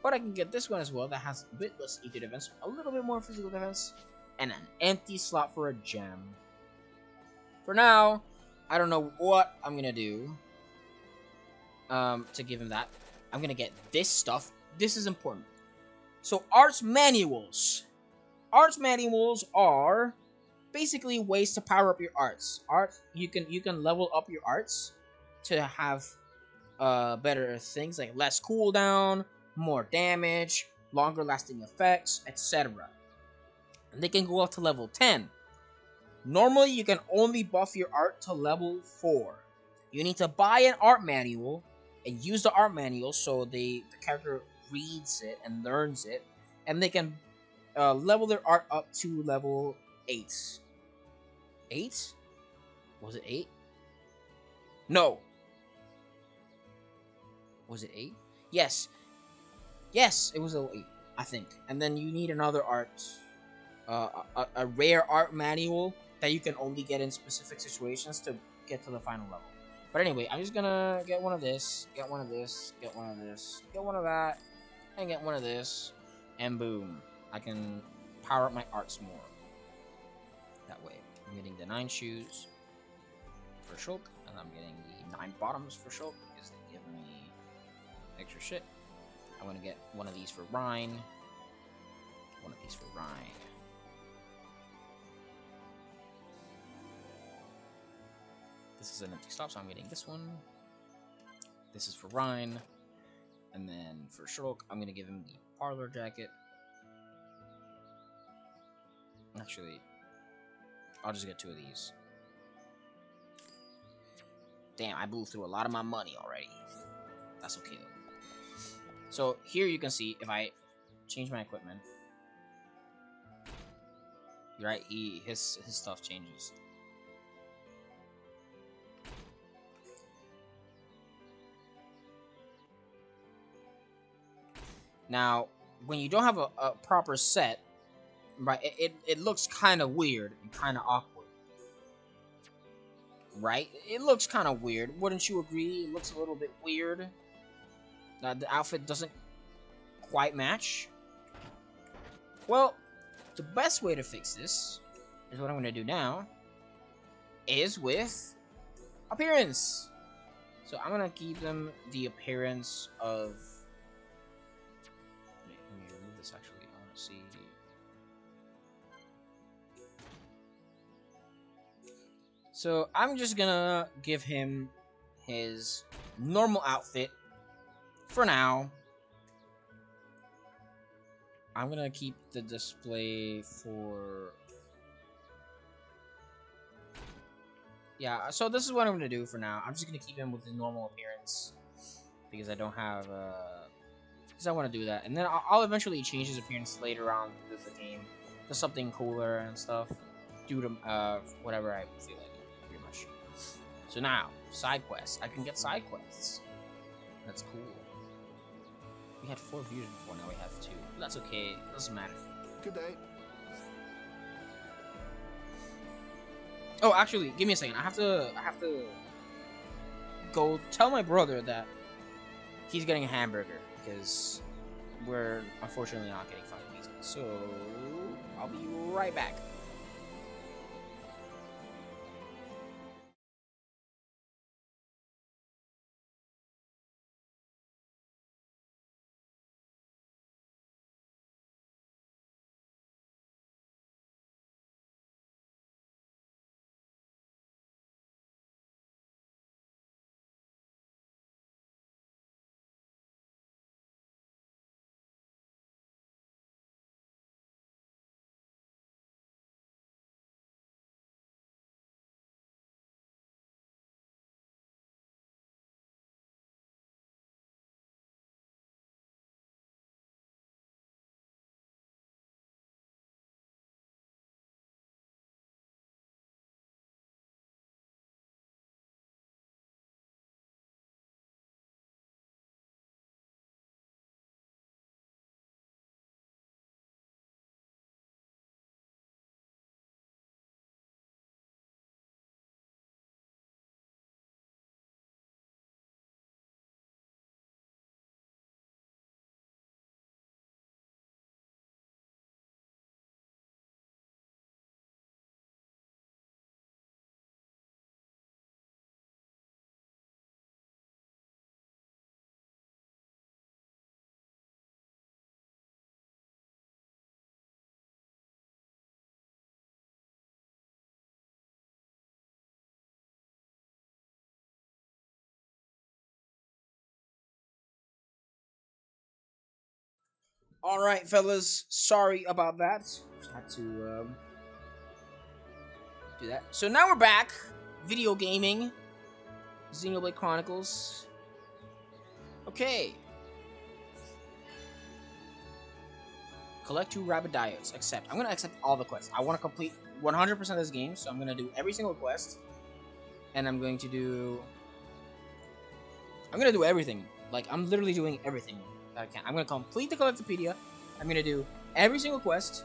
But I can get this one as well that has a bit less ether defense, a little bit more physical defense, and an empty slot for a gem. For now, I don't know what I'm gonna do to give him that. I'm gonna get this stuff. This is important. So arts manuals. Arts manuals are basically ways to power up your arts. You can level up your arts to have better things like less cooldown, more damage, longer lasting effects, etc. And they can go up to level 10. Normally, you can only buff your art to level 4. You need to buy an art manual and use the art manual so the character reads it and learns it, and they can level their art up to level 8. 8? Was it 8? No. Was it 8? Yes. Yes, it was level 8, I think. And then you need another art, a rare art manual that you can only get in specific situations to get to the final level. But anyway, I'm just gonna get one of this, get one of this, get one of this, get one of that, and get one of this, and boom. I can power up my arts more. That way. I'm getting the 9 shoes for Shulk, and I'm getting the 9 bottoms for Shulk because they give me extra shit. I'm gonna get one of these for Ryan. One of these for Ryan. This is an empty stop, so I'm getting this one. This is for Ryan. And then for Shulk, I'm gonna give him the parlor jacket. Actually, I'll just get 2 of these. Damn, I blew through a lot of my money already. That's okay though. So here you can see if I change my equipment, right? His stuff changes. Now, when you don't have a proper set, right, it looks kind of weird and kind of awkward. Right? It looks kind of weird. Wouldn't you agree? It looks a little bit weird. The outfit doesn't quite match. Well, the best way to fix this is what I'm going to do now. Is with appearance. So I'm going to give them the appearance of... Wait, let me remove this actually. I want to see... So I'm just gonna give him his normal outfit for now. I'm gonna keep the display for... Yeah, so this is what I'm gonna do for now. I'm just gonna keep him with the normal appearance because I don't have because I want to do that, and then I'll eventually change his appearance later on with the game to something cooler and stuff due to whatever I feel like. So now, side quests. I can get side quests. That's cool. We had 4 views before, now we have 2. But that's okay. It doesn't matter. Good day. Oh, actually, give me a second. I have to go tell my brother that he's getting a hamburger because we're unfortunately not getting 5 pizzas. So I'll be right back. Alright, fellas. Sorry about that. Just had to do that. So now we're back. Video gaming. Xenoblade Chronicles. Okay. Collect 2 rabbit diodes. Accept. I'm gonna accept all the quests. I want to complete 100% of this game, so I'm gonna do every single quest. And I'm going to do... I'm gonna do everything. Like, I'm literally doing everything that I can. I'm gonna complete the Collectopedia. I'm gonna do every single quest.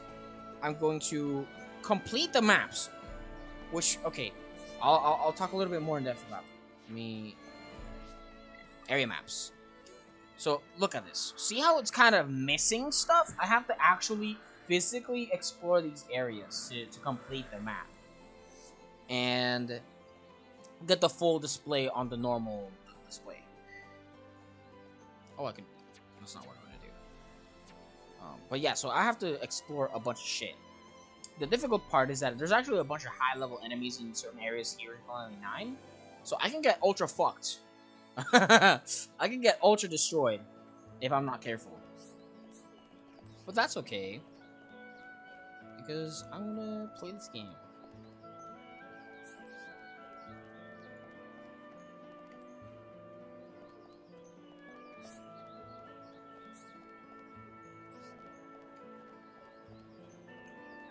I'm going to complete the maps. Which, okay, I'll talk a little bit more in depth about area maps. So look at this. See how it's kind of missing stuff? I have to actually physically explore these areas to complete the map and get the full display on the normal display. Oh, I can. That's not what I'm gonna do. But yeah, so I have to explore a bunch of shit. The difficult part is that there's actually a bunch of high-level enemies in certain areas here in Colony 9. So I can get ultra fucked. I can get ultra destroyed if I'm not careful. But that's okay. Because I'm gonna play this game.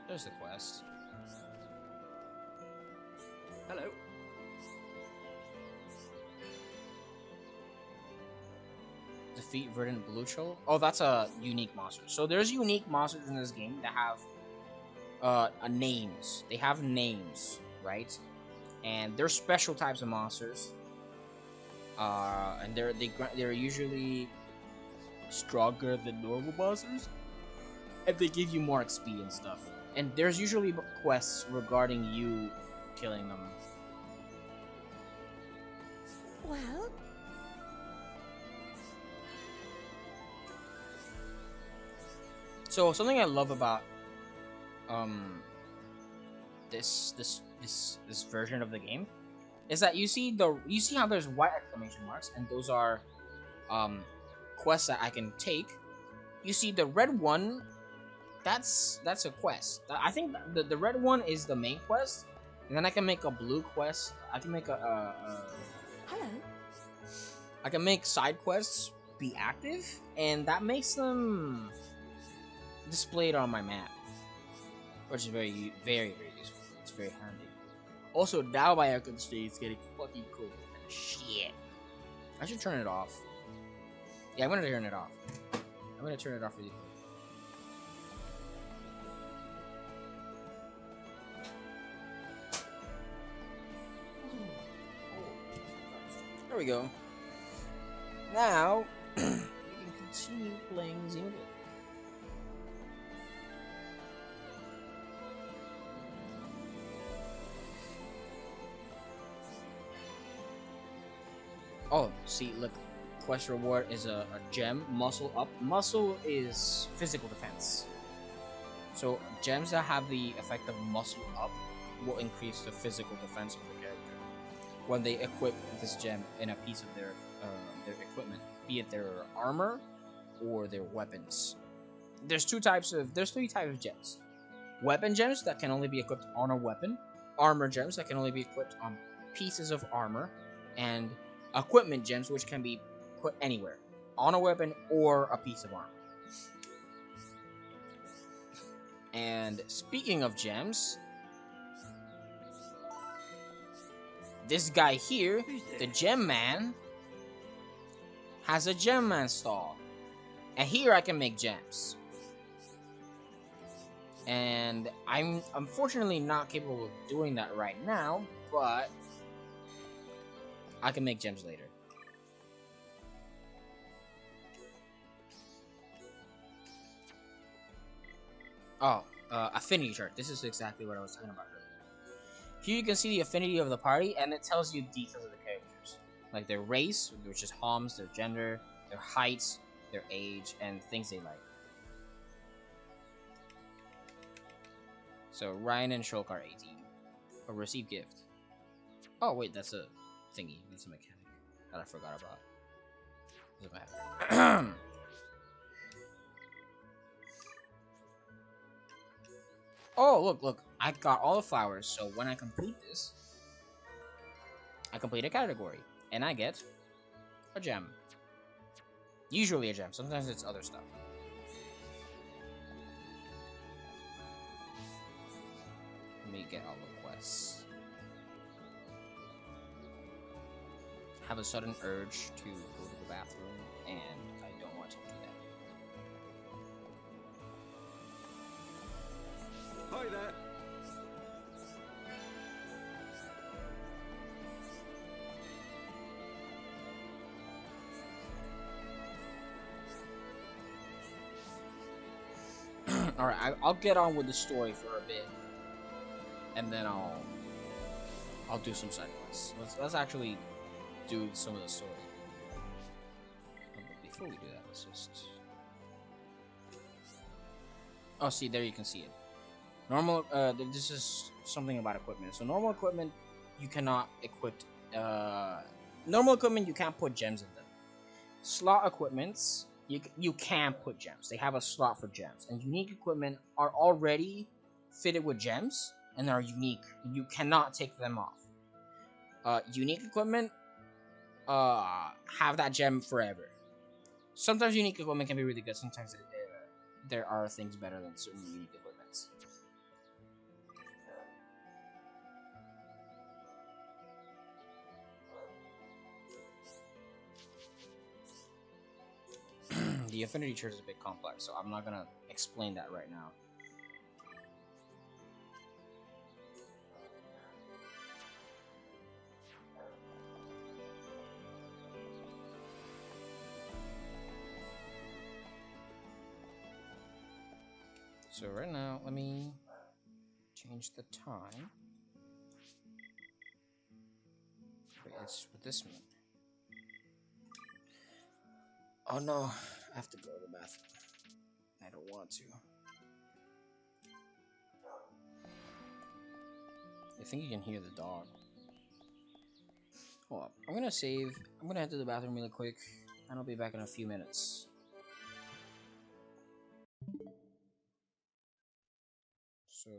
There's the quest. Hello. Defeat verdant blue shell. Oh, that's a unique monster. So there's unique monsters in this game that have names. They have names, right? And they're special types of monsters. And they're usually stronger than normal monsters, and they give you more XP and stuff. And there's usually quests regarding you killing them. Well, So something I love about this version of the game is that you see how there's white exclamation marks, and those are quests that I can take. You see the red one, that's a quest. I think the red one is the main quest, and then I can make a blue quest. I can make hello. I can make side quests be active, and that makes them displayed on my map, which is very, very, very useful. It's very handy. Also, now my icon state is getting fucking cool. Shit. I should turn it off. Yeah, I'm gonna turn it off. I'm gonna turn it off really quick. There we go. Now, we can continue playing Xenoblade. Oh, see, look. Quest reward is a gem. Muscle up. Muscle is physical defense. So, gems that have the effect of muscle up will increase the physical defense of the character when they equip this gem in a piece of their equipment, be it their armor or their weapons. There's three types of gems. Weapon gems that can only be equipped on a weapon, armor gems that can only be equipped on pieces of armor, and equipment gems which can be put anywhere, on a weapon or a piece of armor. And speaking of gems, this guy here, the Gem Man, has a Gem Man stall. And here I can make gems. And I'm unfortunately not capable of doing that right now, but I can make gems later. Oh, affinity chart. This is exactly what I was talking about earlier. Here you can see the affinity of the party, and it tells you details of the characters. Like their race, which is Homs, their gender, their height, their age, and things they like. So Ryan and Shulk are 18. A receive gift. Oh wait, that's a thingy. That's a mechanic that I forgot about. Oh, look. I got all the flowers, so when I complete this, I complete a category, and I get a gem. Usually a gem, sometimes it's other stuff. Let me get all the quests. Have a sudden urge to go to the bathroom, and I don't want to do that. Hi there. Alright, I'll get on with the story for a bit, and then I'll do some side quests. Let's actually do some of the story. But before we do that, let's just... Oh, see, there you can see it. Normal, this is something about equipment. So normal equipment, you cannot equip, normal equipment, you can't put gems in them. Slot equipments, you can put gems. They have a slot for gems. And unique equipment are already fitted with gems, and are unique. You cannot take them off. Unique equipment, have that gem forever. Sometimes unique equipment can be really good. Sometimes there are things better than certain unique equipments. the Infinity Church is a bit complex, so I'm not gonna explain that right now. So right now, let me change the time. Wait, it's what this mean? Oh no, I have to go to the bathroom. I don't want to. I think you can hear the dog. Hold up. I'm gonna save. I'm gonna head to the bathroom really quick, and I'll be back in a few minutes. So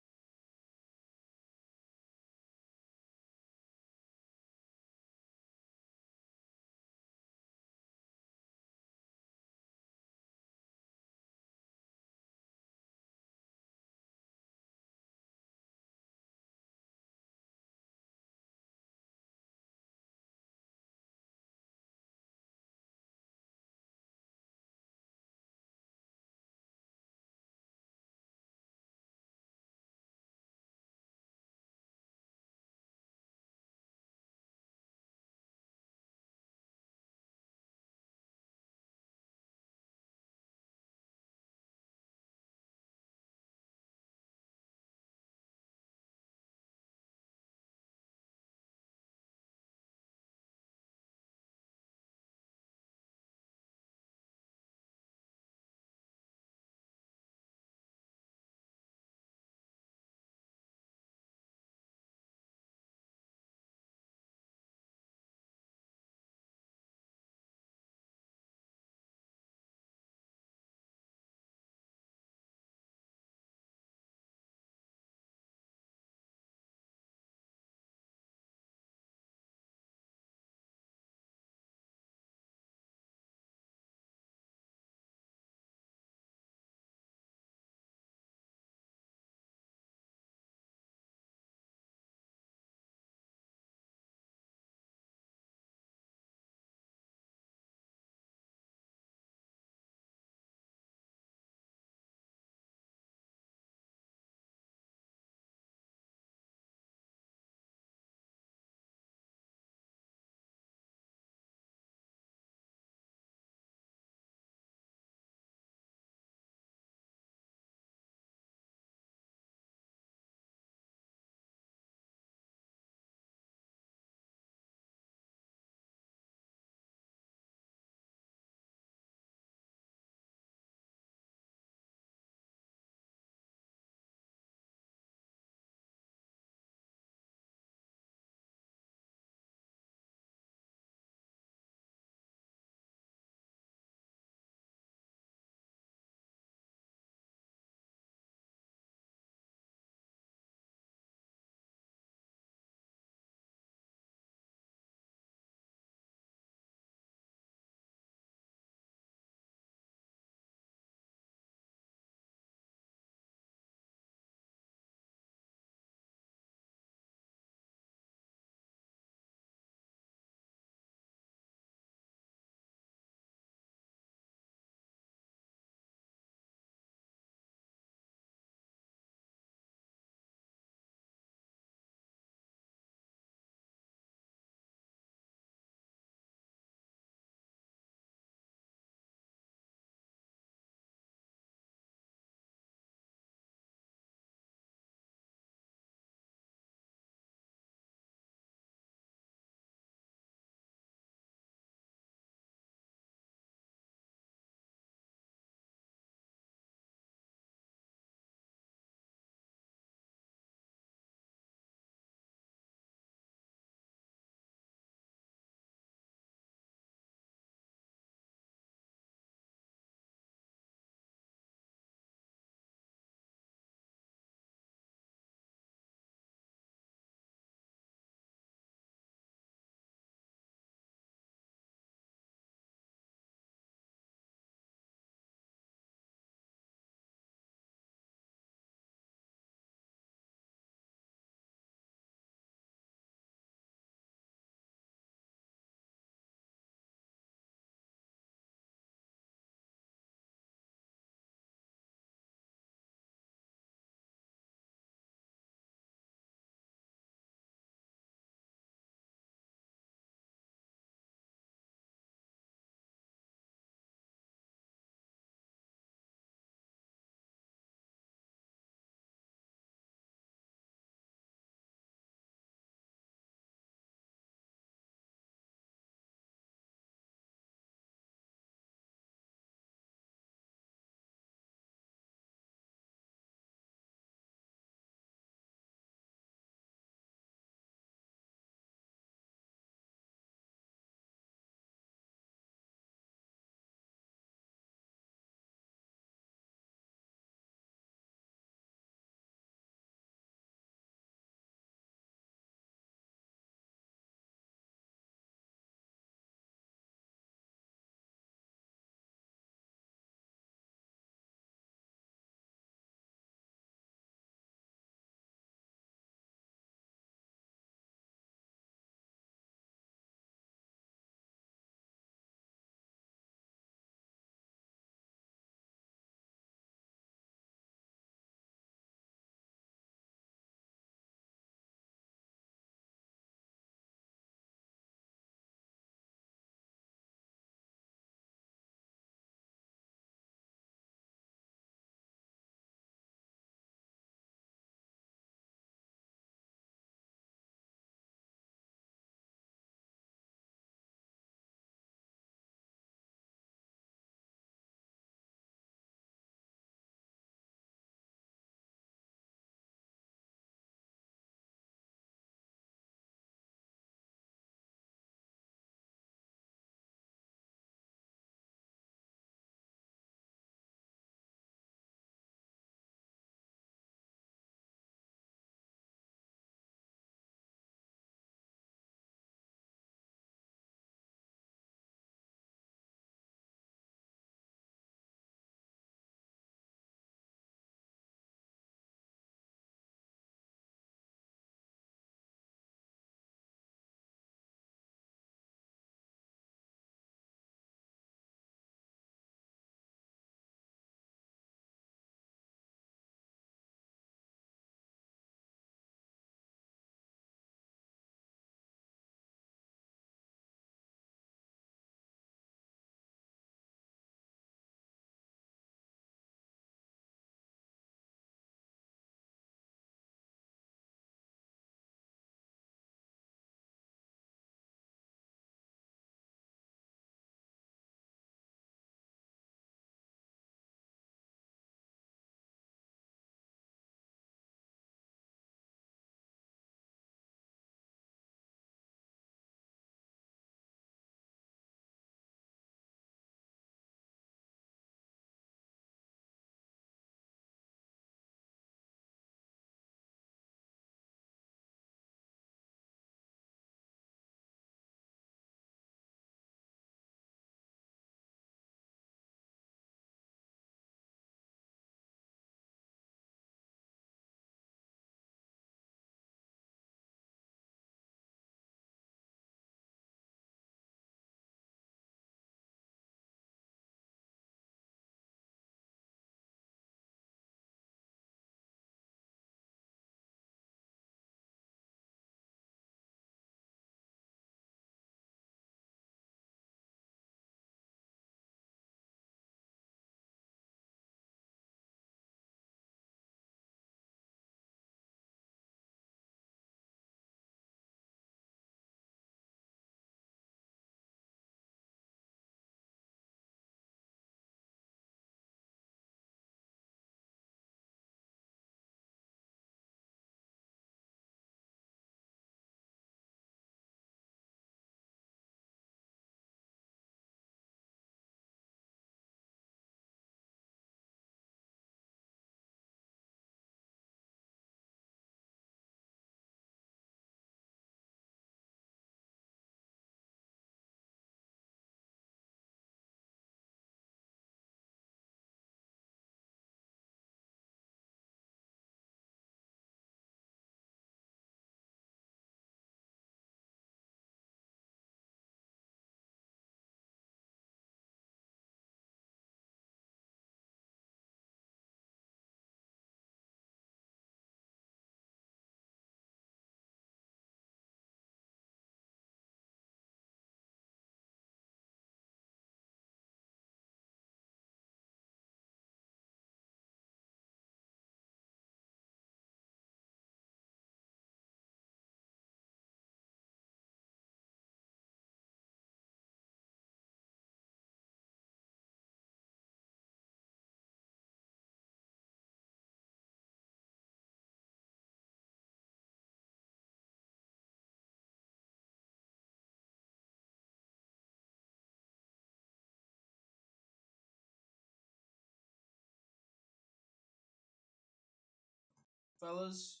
fellas.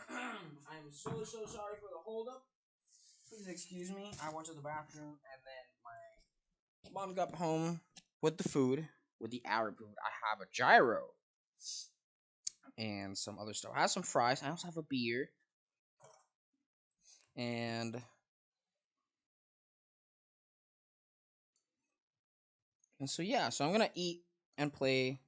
I'm so sorry for the holdup. Please excuse me. I went to the bathroom and then my mom got home with the food, with the Arab food. I have a gyro and some other stuff. I have some fries. I also have a beer. And so yeah, so I'm gonna eat and play.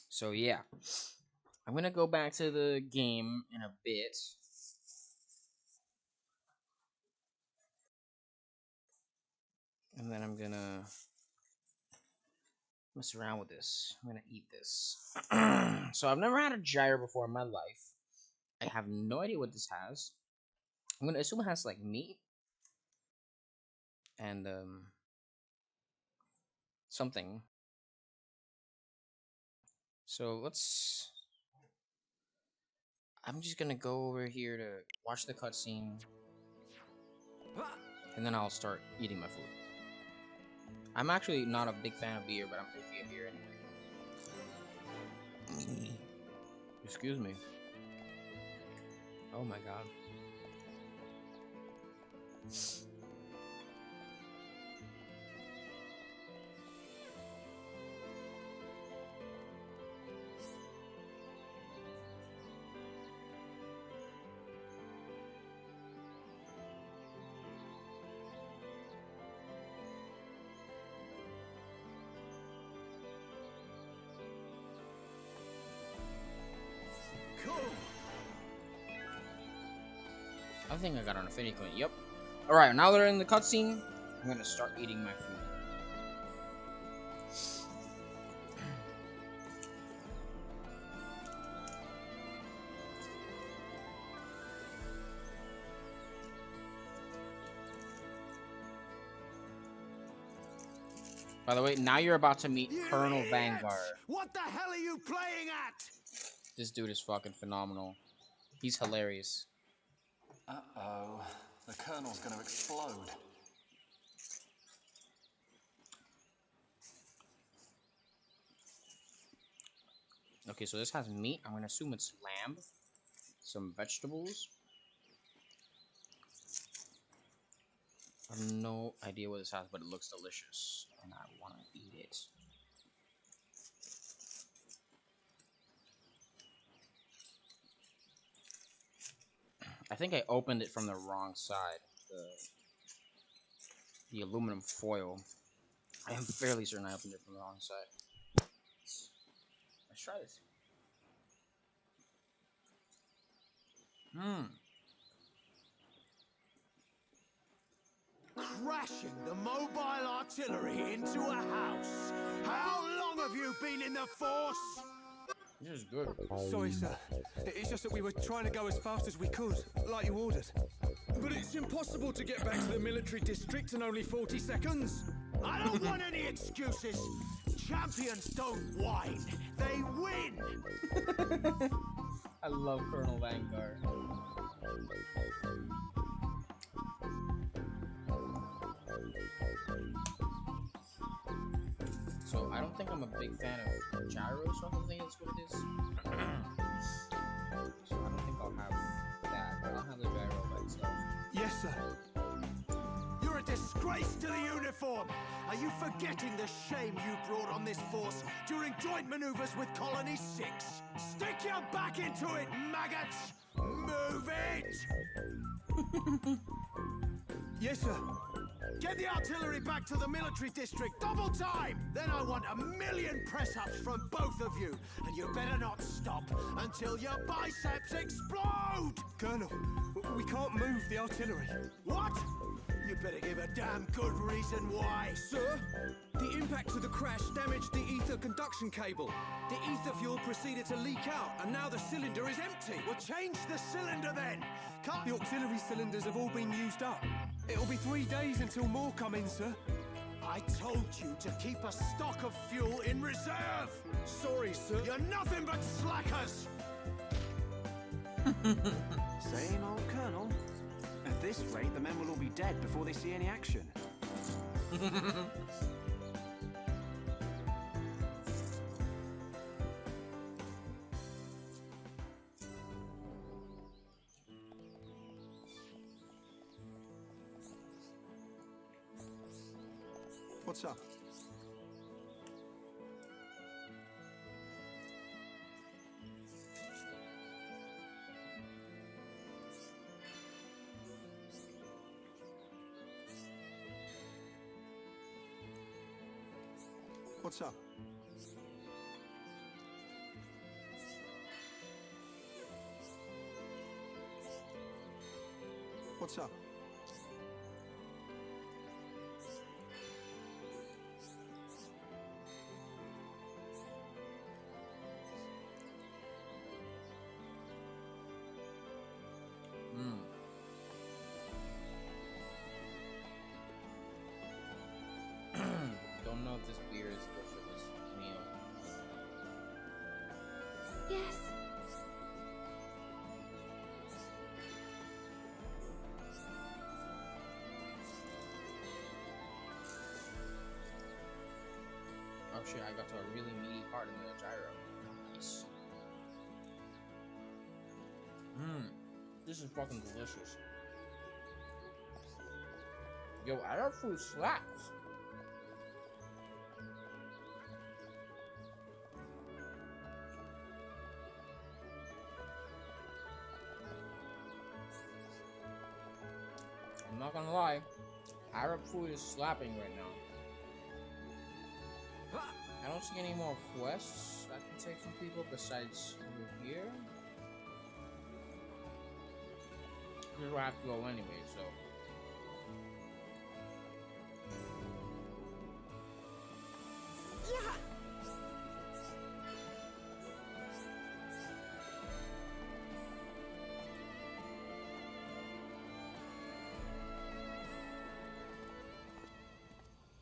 So yeah, I'm gonna go back to the game in a bit. And then I'm gonna mess around with this. I'm gonna eat this. So I've never had a gyro before in my life. I have no idea what this has. I'm gonna assume it has like meat and something. So let's. I'm just gonna go over here to watch the cutscene, and then I'll start eating my food. I'm actually not a big fan of beer, but I'm drinking a beer anyway. Excuse me. Oh my god. I think I got an affinity point. Yep. Alright, now that we're in the cutscene, I'm gonna start eating my food. By the way, now you're about to meet Colonel Vanguard. What the hell are you playing at? This dude is fucking phenomenal. He's hilarious. Uh-oh. The Colonel's gonna explode. Okay, so this has meat. I'm gonna assume it's lamb. Some vegetables. I have no idea what this has, but it looks delicious. And I want to eat it. I think I opened it from the wrong side. The aluminum foil. I am fairly certain I opened it from the wrong side. Let's try this. Crashing the mobile artillery into a house. How long have you been in the force? This is good. Sorry, sir. It's just that we were trying to go as fast as we could, like you ordered. But it's impossible to get back to the military district in only 40 seconds. I don't want any excuses. Champions don't whine, they win. I love Colonel Vanguard. So I don't think I'm a big fan of gyros, so I don't think that's what it is. So I don't think I'll have that, but I'll have the gyro by itself. Yes, sir. You're a disgrace to the uniform. Are you forgetting the shame you brought on this force during joint maneuvers with Colony 6? Stick your back into it, maggots! Move it! Yes, sir. Get the artillery back to the military district, double time! Then I want 1,000,000 press-ups from both of you, and you better not stop until your biceps explode! Colonel, we can't move the artillery. What? You better give a damn good reason why. Sir, the impact of the crash damaged the ether conduction cable. The ether fuel proceeded to leak out, and now the cylinder is empty. Well, change the cylinder then. Can't The auxiliary cylinders have all been used up. It'll be 3 days until more come in, sir. I told you to keep a stock of fuel in reserve. Sorry, sir. You're nothing but slackers. Same old Colonel. At this rate, the men will all be dead before they see any action. What's up? What's up? What's up? Don't know if this beer is good for this meal. Yes. Oh shit, I got to a really meaty part in the gyro. Nice. This is fucking delicious. Yo, Arab food slaps. I'm not gonna lie, Arab food is slapping right now. I don't see any more quests I can take from people besides over here. This is where I have to go anyway, so. Yeah.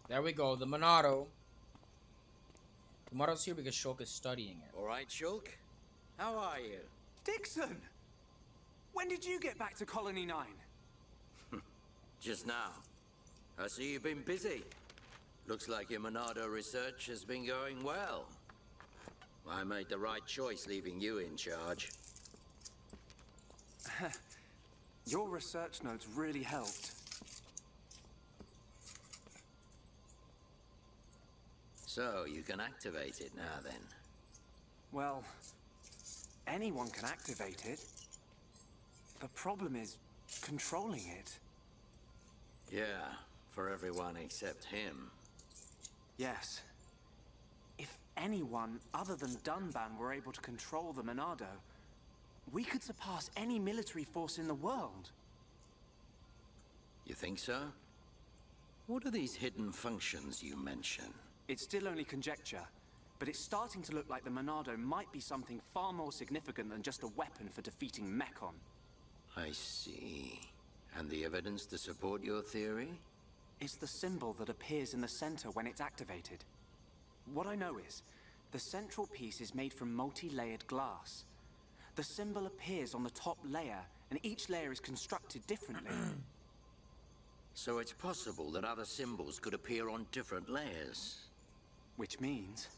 There we go, the Monado. The Monado's here because Shulk is studying it. All right, Shulk. How are you? Dixon! When did you get back to Colony 9? Just now. I see you've been busy. Looks like your Monado research has been going well. I made the right choice leaving you in charge. Your research notes really helped. So, you can activate it now then. Well, anyone can activate it. The problem is controlling it. Yeah, for everyone except him. Yes. If anyone other than Dunban were able to control the Monado, we could surpass any military force in the world. You think so? What are these hidden functions you mention? It's still only conjecture, but it's starting to look like the Monado might be something far more significant than just a weapon for defeating Mechon. I see. And the evidence to support your theory? It's the symbol that appears in the center when it's activated. What I know is, the central piece is made from multi-layered glass. The symbol appears on the top layer, and each layer is constructed differently. So it's possible that other symbols could appear on different layers. Which means...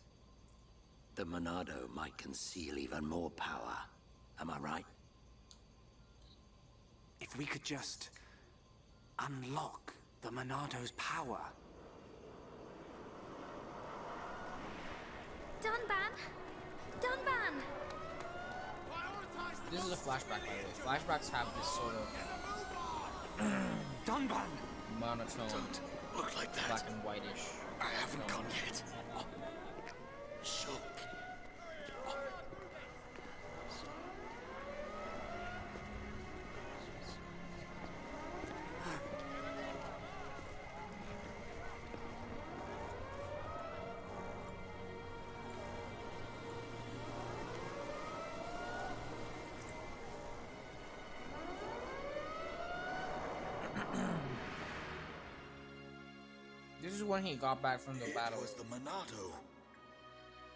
the Monado might conceal even more power. Am I right? if we could just unlock the Monado's power. Dunban! Dunban! This is a flashback, by the way. Flashbacks have this sort of Dunban! monotone, Don't look like that. black and whitish. I haven't gone yet. Shook. when he got back from the battle It was the Monado.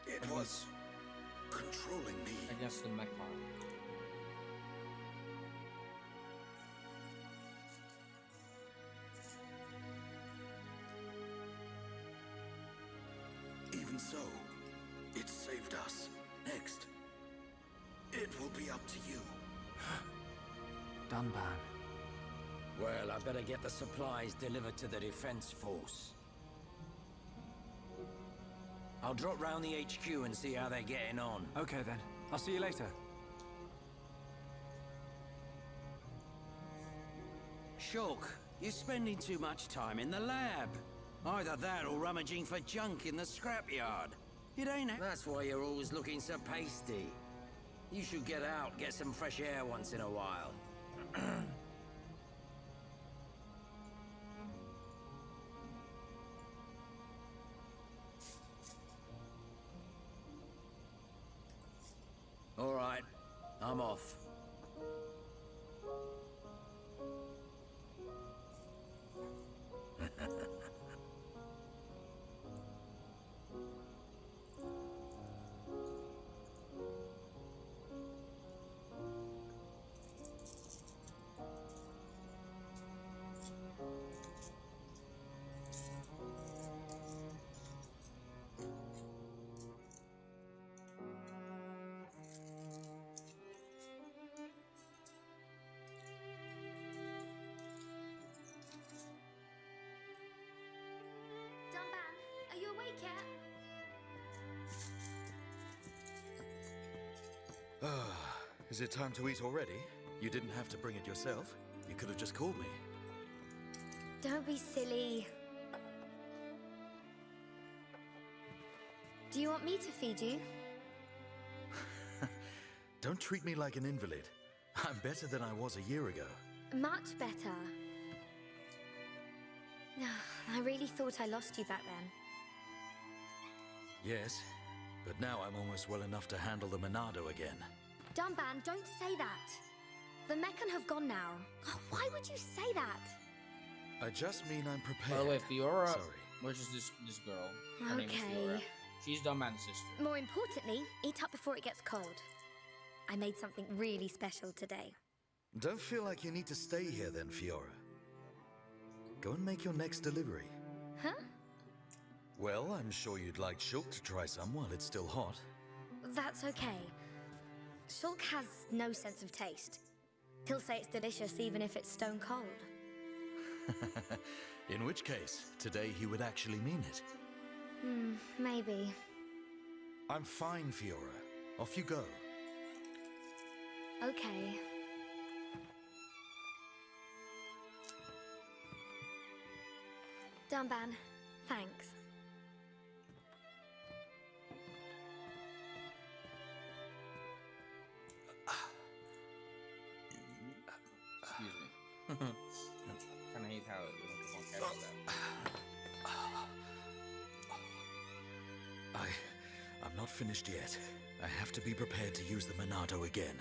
It was controlling me. against the Mech. Even so, it saved us. Next, it will be up to you. Dunban. Well, I better get the supplies delivered to the defense force. I'll drop round the HQ and see how they're getting on. Okay then. I'll see you later. Shulk, you're spending too much time in the lab. Either that or rummaging for junk in the scrapyard. It ain't... That's why you're always looking so pasty. You should get out, get some fresh air once in a while. All right, I'm off. Dunban, are you awake yet? Is it time to eat already? You didn't have to bring it yourself. You could have just called me. Don't be silly. Do you want me to feed you? Don't treat me like an invalid. I'm better than I was a year ago. Much better. I really thought I lost you back then. Yes, but now I'm almost well enough to handle the Monado again. Dunban, don't say that. The Meccan have gone now. Oh, why would you say that? I just mean I'm prepared. By the way, Fiora, Sorry. which is this girl. Her name is Okay. Fiora. She's Dunban's sister. More importantly, eat up before it gets cold. I made something really special today. Don't feel like you need to stay here then, Fiora. Go and make your next delivery. Huh? Well, I'm sure you'd like Shulk to try some while it's still hot. That's okay. Shulk has no sense of taste. He'll say it's delicious even if it's stone cold. In which case, today he would actually mean it. Maybe. I'm fine, Fiora. Off you go. Okay. Dunban, thanks. Excuse me. Kind of hate how it won't catch that. I'm not finished yet. I have to be prepared to use the Monado again.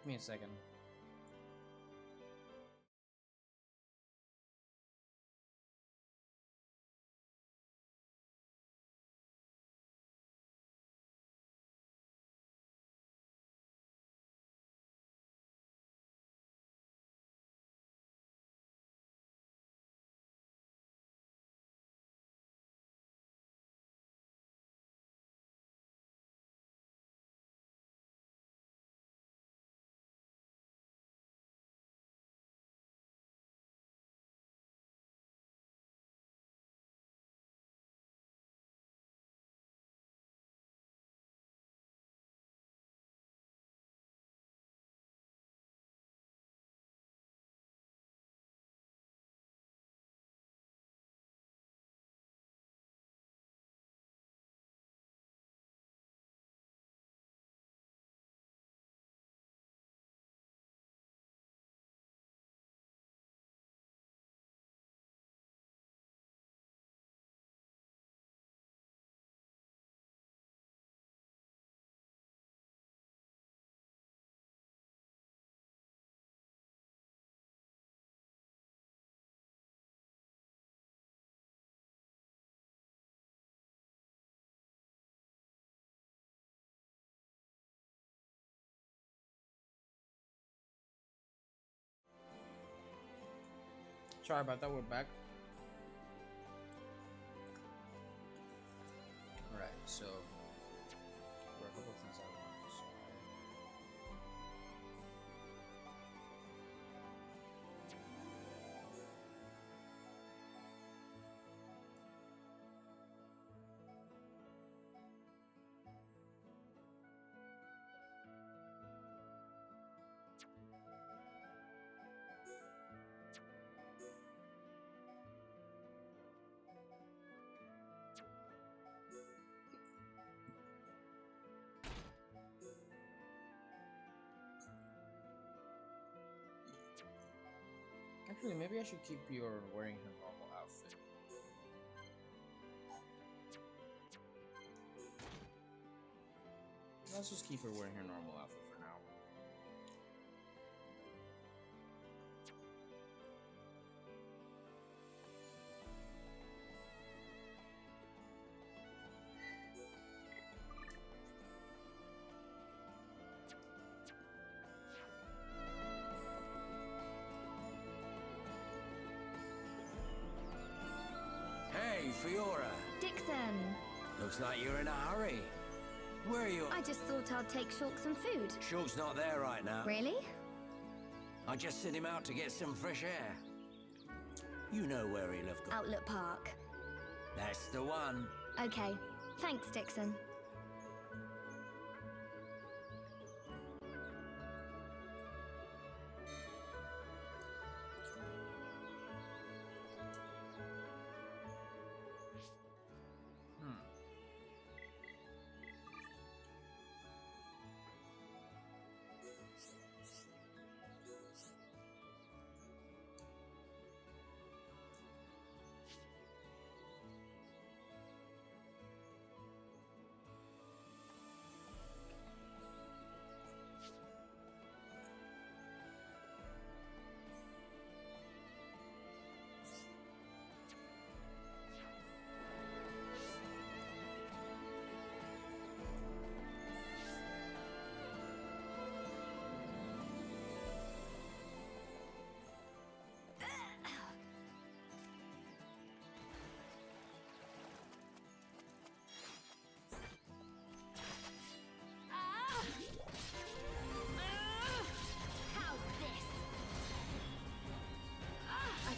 Give me a second. Sorry about that, we're back. Alright, so there are a couple of things I want to say. Actually, maybe I should keep your wearing her normal outfit. Let's just keep her wearing her normal outfit for now. Hey, Fiora. Dixon! Looks like you're in a hurry. Where are you? I just thought I'd take Shulk some food. Shulk's not there right now. Really? I just sent him out to get some fresh air. You know where he'll have gone. Outlet Park. That's the one. Okay. Thanks, Dixon.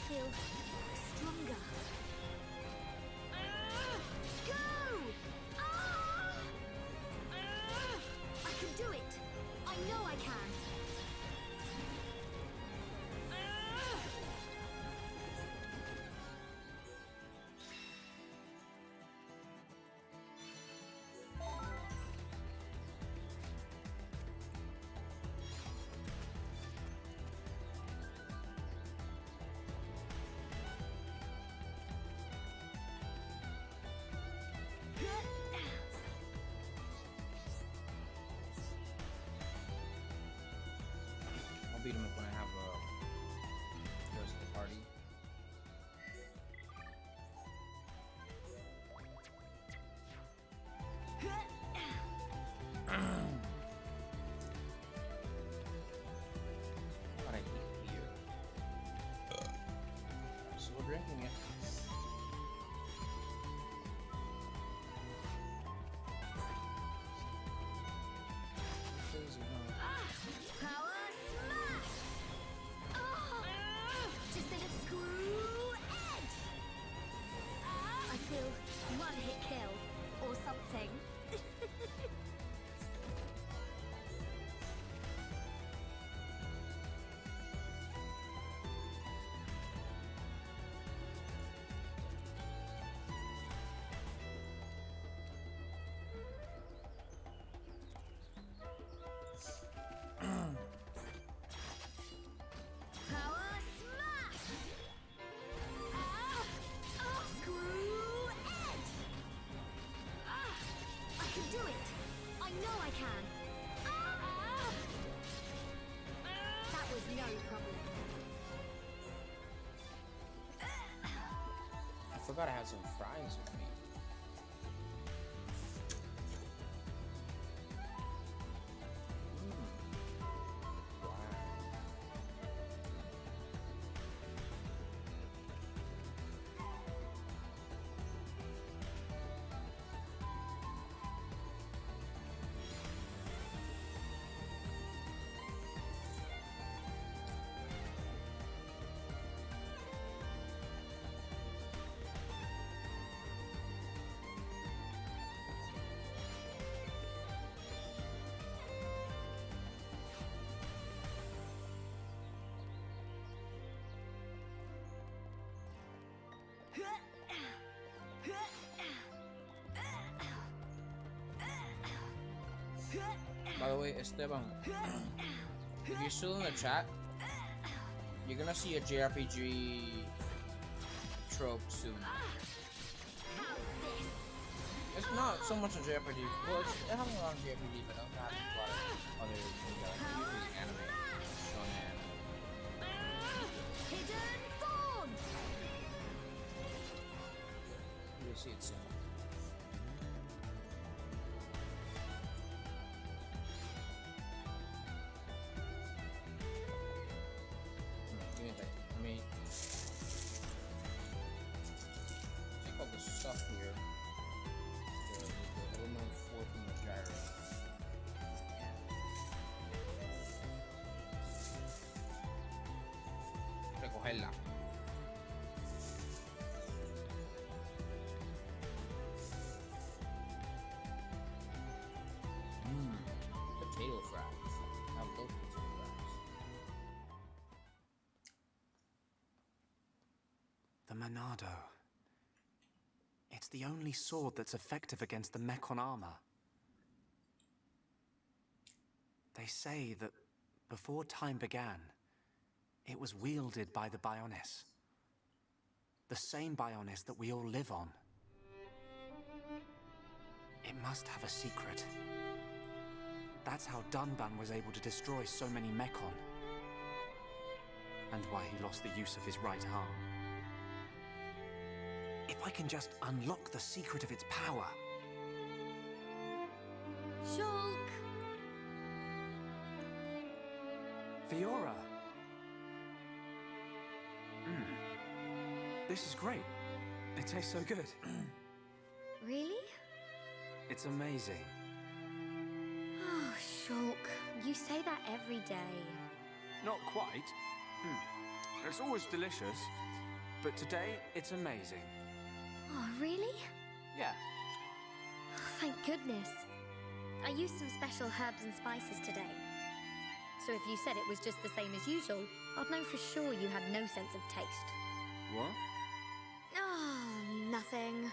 Feel stronger. Go! I can do it. I know I can. I'll beat him up when I have the rest of the party. God, I hate beer. So we're drinking it. Crazy, huh? Power smash! Oh, just a screw edge! I feel one hit kill or something. Power smash! Screw edge! I can do it! I know I can! That was no problem. I forgot I had some fries with me. Wow. By the way, Esteban, if you're still in the chat, you're gonna see a JRPG trope soon. It's not so much a JRPG. Well, it has a lot of JRPG, but it also has a lot of other things that are usually anime, shonen. Hidden thorn. You'll see it soon. Give me a second. Let me take all the stuff here. The aluminum fork and the gyro. Recogerla. Potato fries. I love potato fries. The Monado. It's the only sword that's effective against the Mechon armor. They say that before time began, it was wielded by the Bionis. The same Bionis that we all live on. It must have a secret. That's how Dunban was able to destroy so many Mechon. And why he lost the use of his right arm. If I can just unlock the secret of its power. Shulk. Fiora. This is great. It tastes so good. Really? It's amazing. Oh, Shulk, you say that every day. Not quite. It's always delicious. But today, it's amazing. Oh, really? Yeah. Oh, thank goodness. I used some special herbs and spices today. So if you said it was just the same as usual, I'd know for sure you had no sense of taste. What? Oh, nothing.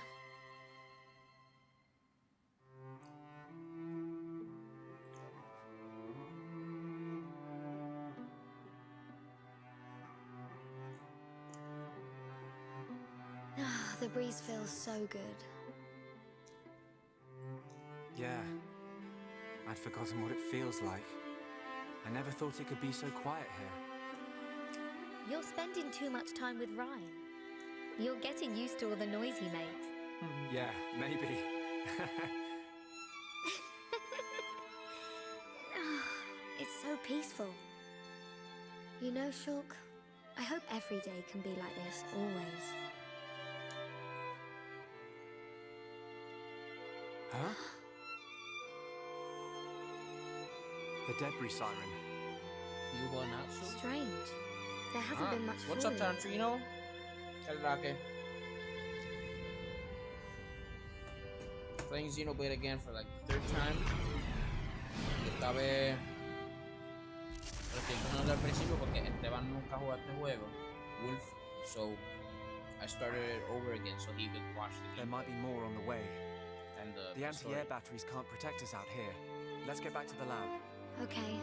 Ah, the breeze feels so good. Yeah. I'd forgotten what it feels like. I never thought it could be so quiet here. You're spending too much time with Ryan. You're getting used to all the noise he makes. Yeah, maybe. It's so peaceful. You know, Shulk, I hope every day can be like this, always. Huh? The debris siren. You going out soon? Strange. There hasn't been much What's up, falling. Tarantino? Helrake. Playing Xenoblade again for like the third time. Esta vez lo estoy empezando al principio porque Esteban nunca jugó este juego. Wolf. So I started it over again so he could watch the There game. might be more on the way. And The story. anti-air batteries can't protect us out here. Let's get back to the lab. Okay.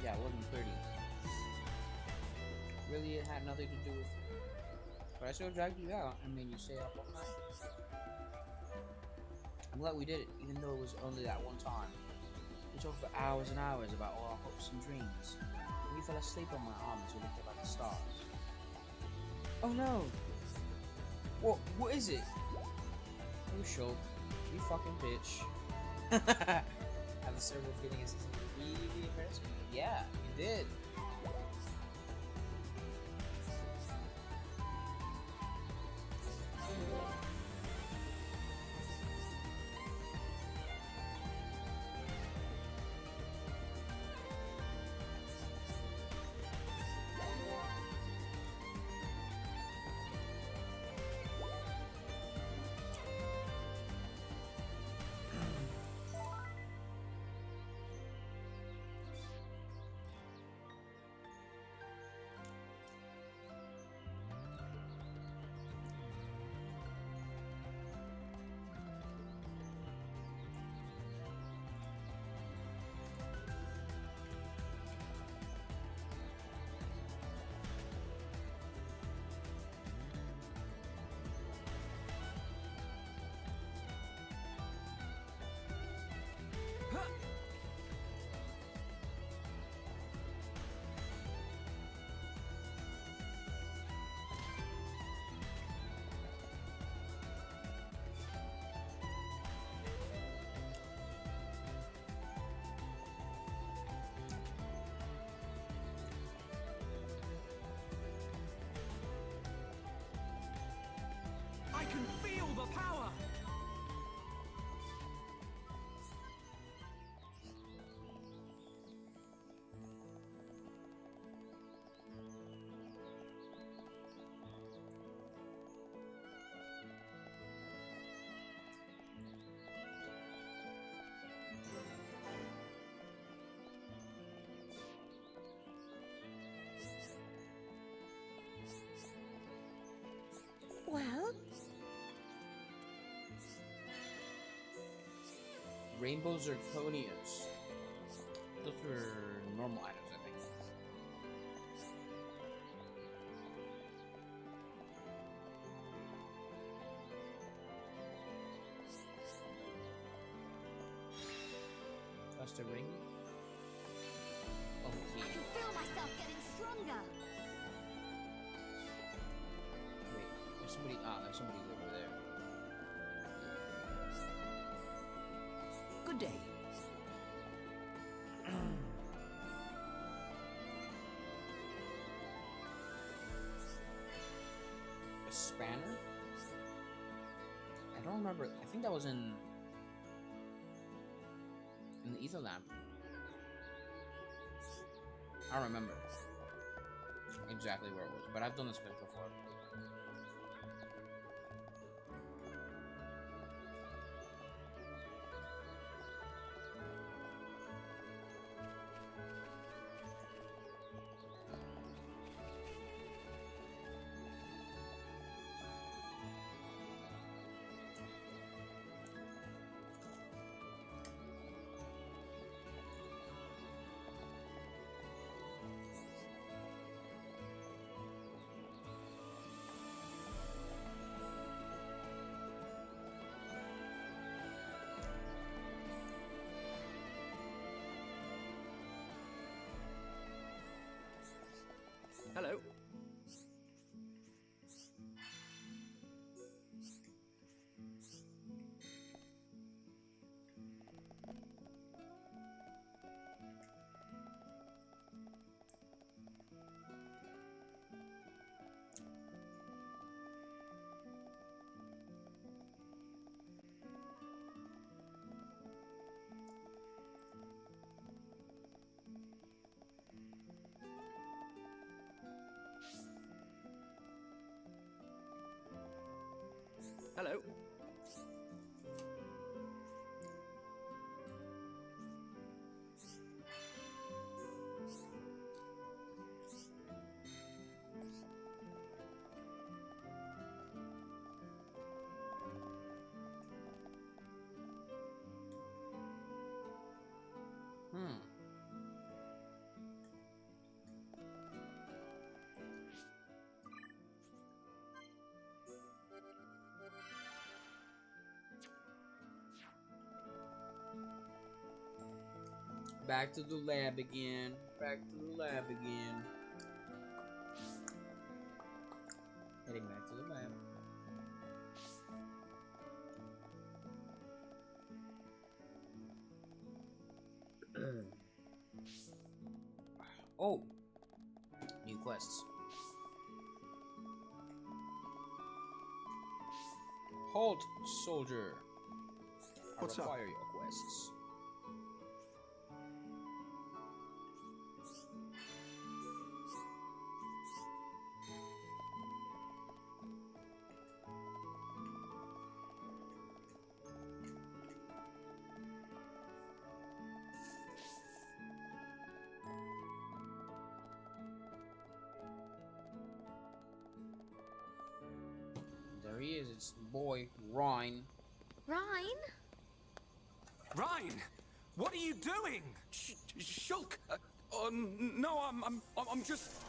Yeah, it wasn't pretty. Really, it had nothing to do with it. But I still dragged you out and made you stay up all night. I'm glad we did it, even though it was only that one time. We talked for hours and hours about all our hopes and dreams. And you fell asleep on my arm as we looked up at the stars. Oh no! What is it? Oh, sure. You fucking bitch. I have a cerebral feeling this is really embarrassing. Yeah, you did. I can feel the power! Well, Rainbow zirconias. Those were normal items, I think. Just a ring. I Okay. can feel myself getting stronger. Wait, there's somebody. Ah, there's somebody over there. Good day. A spanner? I don't remember. I think that was in the ether lamp. I don't remember exactly where it was, but I've done this bit before. Hello. Hello. Back to the lab again. Back to the lab again. Heading back to the lab. Oh, new quests. Halt, soldier. I What's up? require your quests. There he is, it's boy, Ryan. Ryan? Ryan, what are you doing? Shulk! No, I'm just.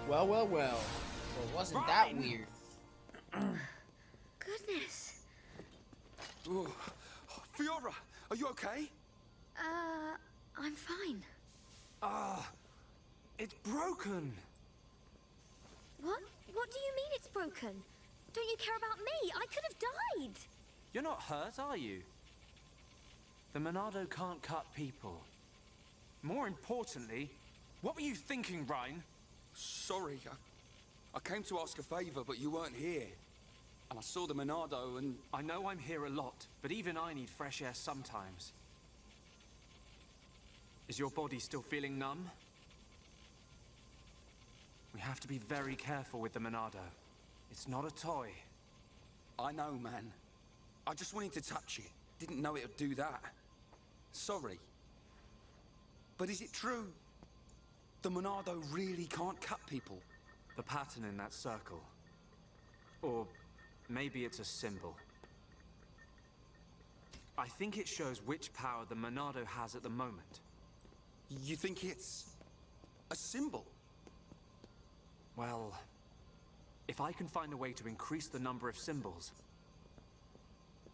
Well, well, well. Well, wasn't that weird? Goodness. Fiora, are you okay? I'm fine. It's broken. What? What do you mean it's broken? Don't you care about me? I could have died. You're not hurt, are you? The Monado can't cut people. More importantly, what were you thinking, Ryan? Sorry, I came to ask a favor, but you weren't here. And I saw the Monado and... I know I'm here a lot, but even I need fresh air sometimes. Is your body still feeling numb? We have to be very careful with the Monado. It's not a toy. I know, man. I just wanted to touch it. Didn't know it would do that. Sorry. But is it true? The Monado really can't cut people? The pattern in that circle. Or maybe it's a symbol. I think it shows which power the Monado has at the moment. You think it's a symbol? Well, if I can find a way to increase the number of symbols,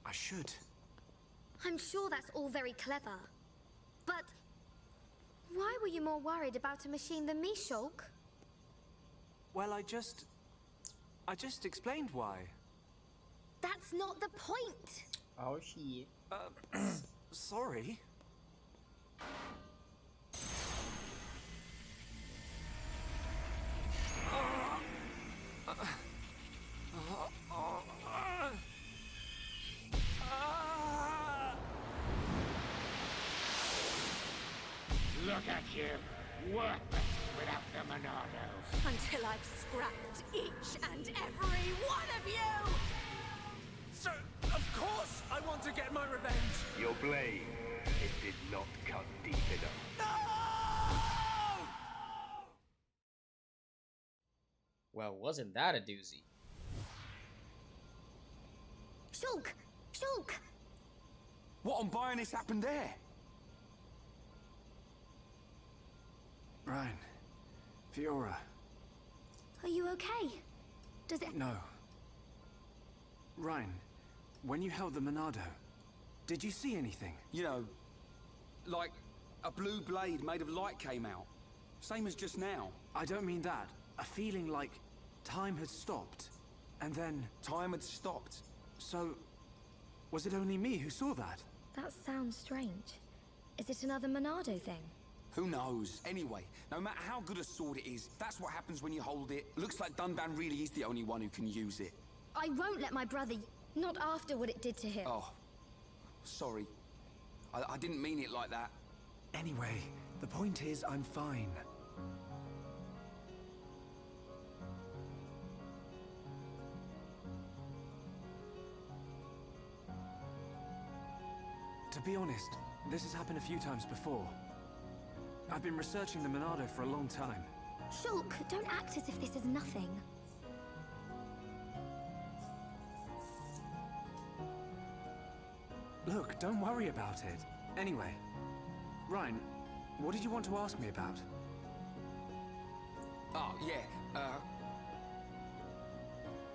I should. I'm sure that's all very clever. But why were you more worried about a machine than me, Shulk? Well, I just explained why. That's not the point. Oh, shit. Sorry. Look at you, worthless without the Monado. Until I've scrapped each and every one of you! So, of course, I want to get my revenge. Your blade, it did not cut deep enough. No! Well, wasn't that a doozy? Shulk! Shulk! What on Bionis happened there? Ryan, Fiora. Are you okay? Does it... No. Ryan, when you held the Monado, did you see anything? You know, like a blue blade made of light came out. Same as just now. I don't mean that. A feeling like time had stopped, and then... Time had stopped. So, was it only me who saw that? That sounds strange. Is it another Monado thing? Who knows? Anyway, no matter how good a sword it is, if that's what happens when you hold it, looks like Dunban really is the only one who can use it. I won't let my brother... Not after what it did to him. Oh, sorry. I didn't mean it like that. Anyway, the point is I'm fine. To be honest, this has happened a few times before. I've been researching the Monado for a long time. Shulk, don't act as if this is nothing. Look, don't worry about it. Anyway, Ryan, what did you want to ask me about? Oh, yeah,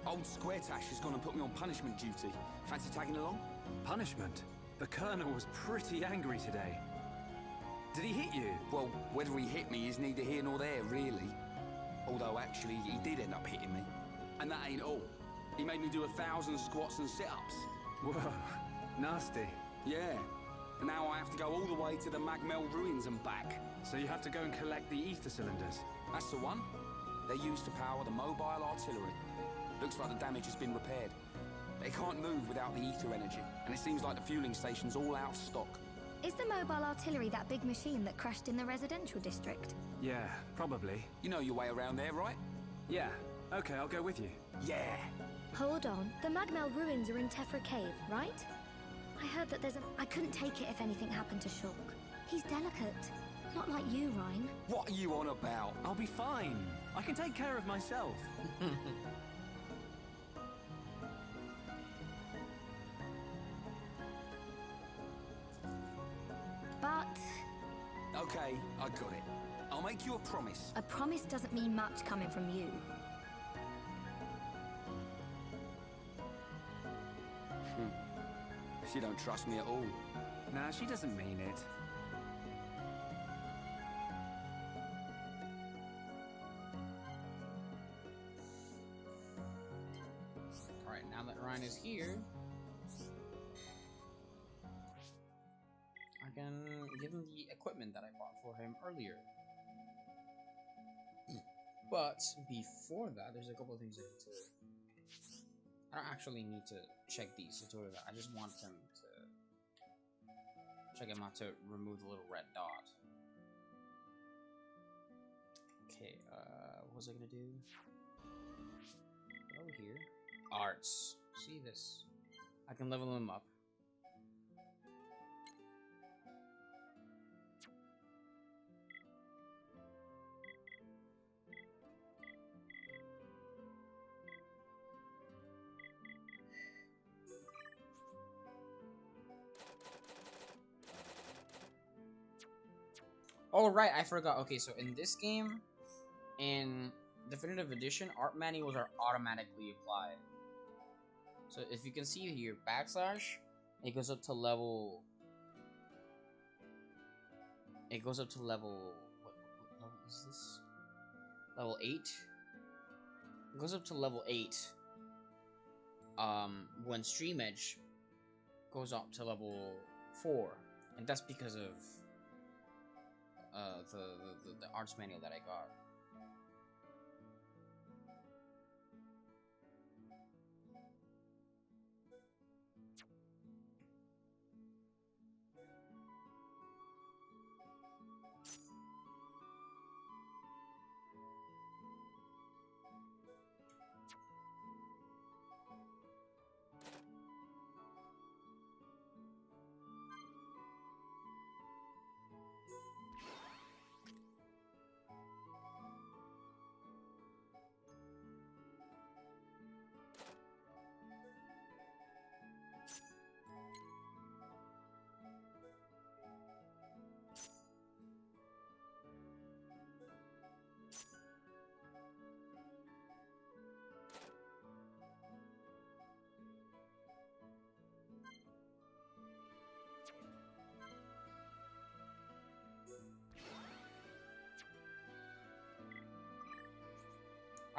Old Squaretash has gone and put me on punishment duty. Fancy tagging along? Punishment? The Colonel was pretty angry today. Did he hit you? Well, whether he hit me is neither here nor there, really. Although, actually, he did end up hitting me. And that ain't all. He made me do 1,000 squats and sit-ups. Whoa, nasty. Yeah. And now I have to go all the way to the Magmel ruins and back. So you have to go and collect the ether cylinders? That's the one. They're used to power the mobile artillery. Looks like the damage has been repaired. They can't move without the ether energy, and it seems like the fueling station's all out of stock. Is the mobile artillery that big machine that crashed in the residential district? Yeah, probably. You know your way around there, right? Yeah. Okay, I'll go with you. Yeah. Hold on. The Magmel ruins are in Tephra Cave, right? I heard that there's a... I couldn't take it if anything happened to Shulk. He's delicate. Not like you, Ryan. What are you on about? I'll be fine. I can take care of myself. But... Okay, I got it. I'll make you a promise. a promise doesn't mean much coming from you. She don't trust me at all. Nah, she doesn't mean it. Alright, now that Ryan is here, I can give him the equipment that I bought for him earlier. But before that, there's a couple of things I need to... I don't actually need to check these tutorials. I just want them to check them out to remove the little red dot. Okay, what was I gonna do? Over here. Arts. See this? I can level them up. Oh right, I forgot. Okay, so in this game, in Definitive Edition, art manuals are automatically applied. So if you can see here, backslash, it goes up to level. It goes up to level. What level is this? Level 8. It goes up to level 8. When Stream Edge goes up to level 4, and that's because of the arts manual that I got.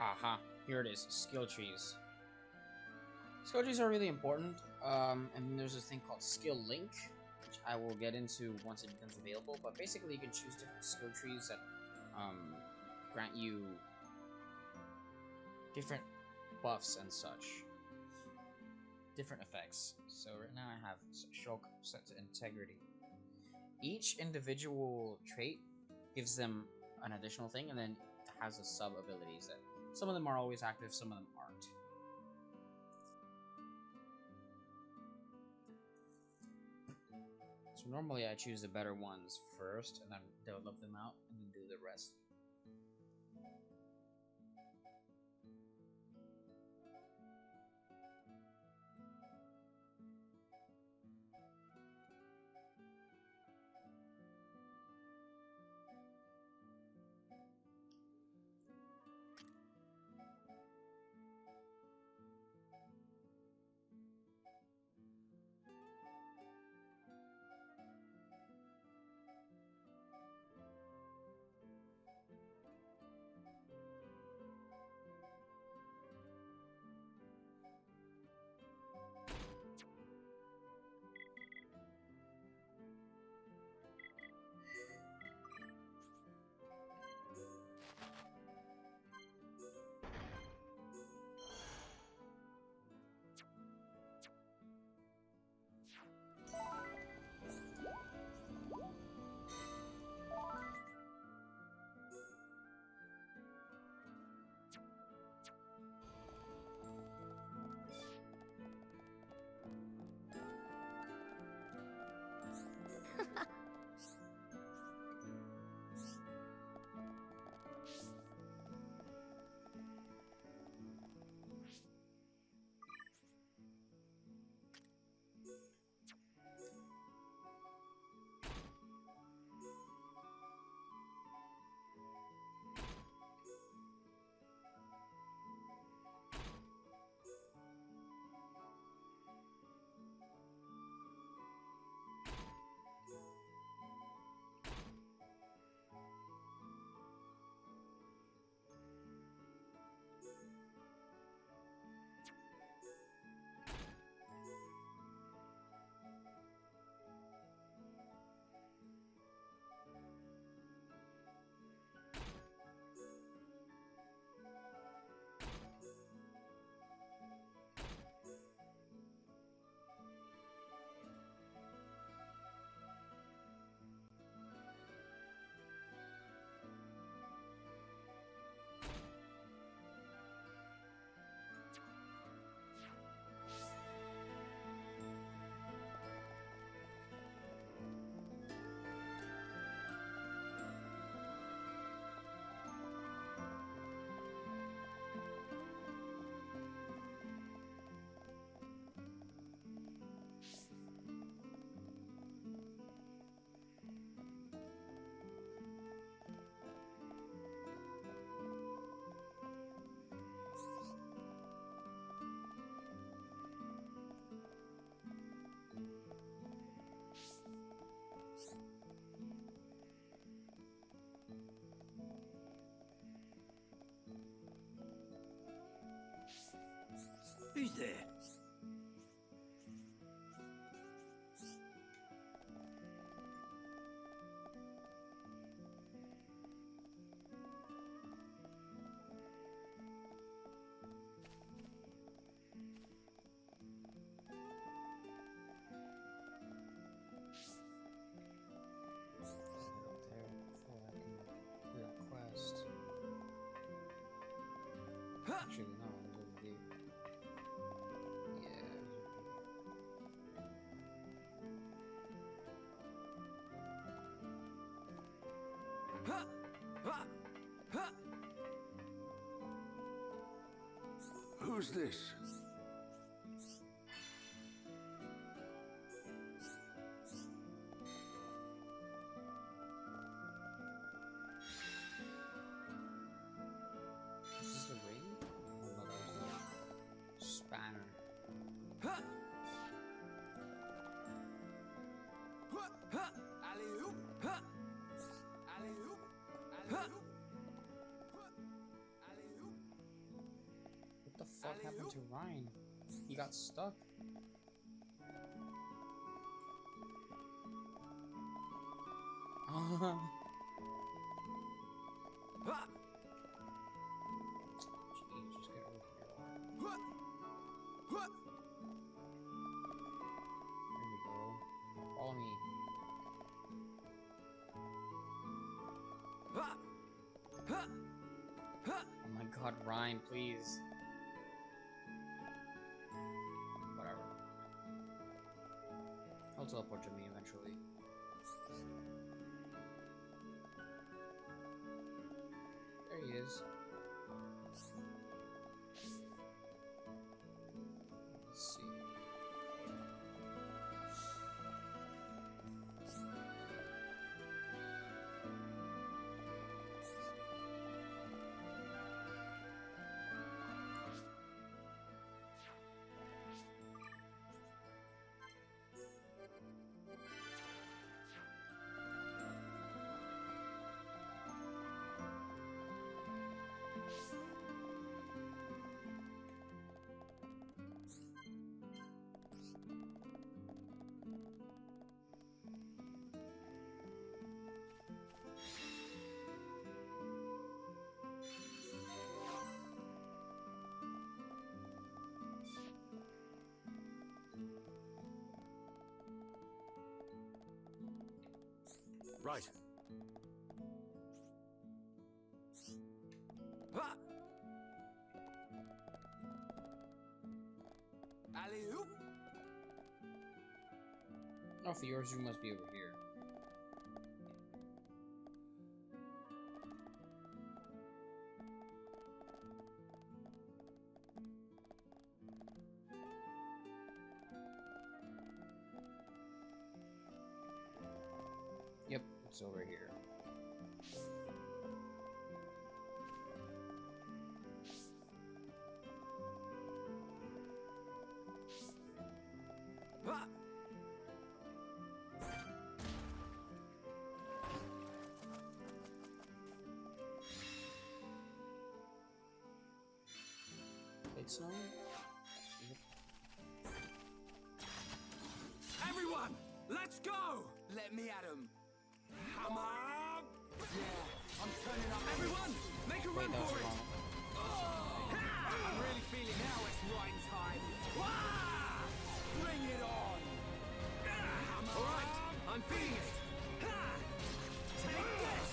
Aha, here it is, skill trees. Skill trees are really important, and then there's this thing called skill link, which I will get into once it becomes available, but basically you can choose different skill trees that grant you different buffs and such. Different effects. So right now I have Shulk set to integrity. Each individual trait gives them an additional thing, and then it has a sub abilities that some of them are always active, some of them aren't. So normally I choose the better ones first, and then develop them out, and then do the rest. Who's there? Actually, no, it wouldn't be. Who's this? Is this the ring? Oh, no, that was the spanner. Alley-oop! Alley-oop! Alley-oop! Alley-oop! What the fuck happened to Ryan? He got stuck. Jeez, just get over here. There we go. Follow me. Oh my god, Ryan, please. Whatever. He'll teleport to me eventually. There he is. Let's see. Right. Alley-oop! Oh, for yours, you must be over here. Yep, it's over here. It's not. Everyone, let's go! Let me at him. Hammer! Yeah, I'm turning up. Everyone, make a run that was for it! wrong. I'm really feeling now it's wine time. Wah! Bring it on! Hammer! All right, I'm feeling it. Ha! Take this!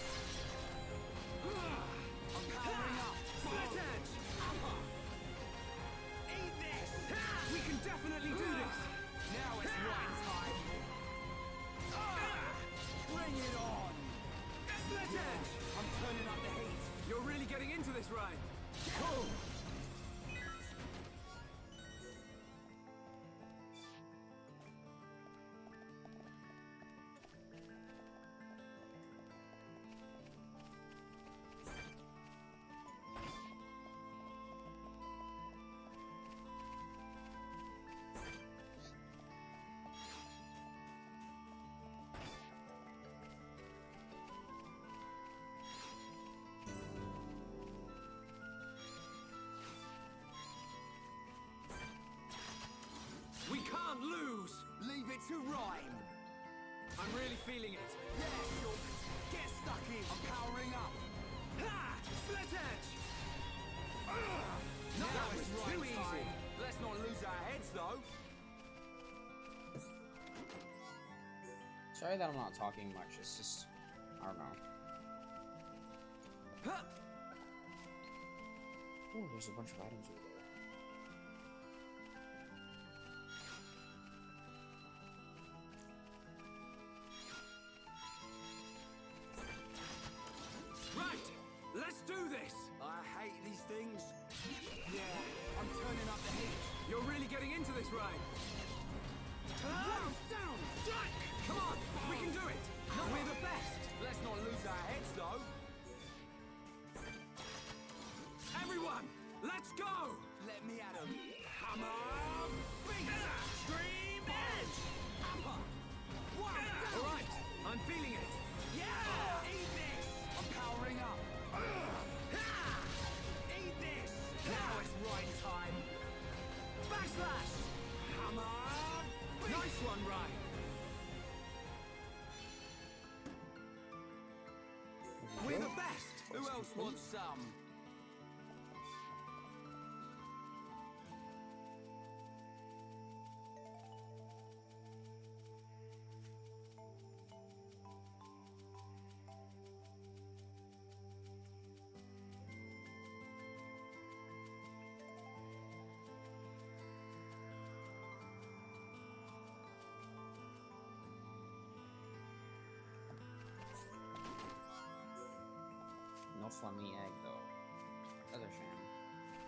I'm powering up. Split edge! Eat this! We can definitely do this. Now it's wine time. Bring it on! Split edge! I'm turning up the heat. You're really getting into this, Ryan. Cool. I'm really feeling it. Yeah, Shulk. Get stuck in. I'm powering up. Ha! Split edge! No, that was too easy. Let's not lose our heads, though. Sorry that I'm not talking much. It's just, I don't know. Oh, there's a bunch of items over there. Right, let's do this. I hate these things. Yeah, I'm turning up the heat. You're really getting into this, right? Down, down, strike! Come on, we can do it. We're the best. Let's not lose our heads, though. Everyone, let's go! Let me at him. Hammer, beat, stream edge. Upper. One, all right, I'm feeling it. Yeah, eat this. I'm powering up. Eat this. Now it's right time. Backslash. Hammer. Beat. Nice one, Ryan. We're the best. Who else wants some? No funny egg though. Other shame.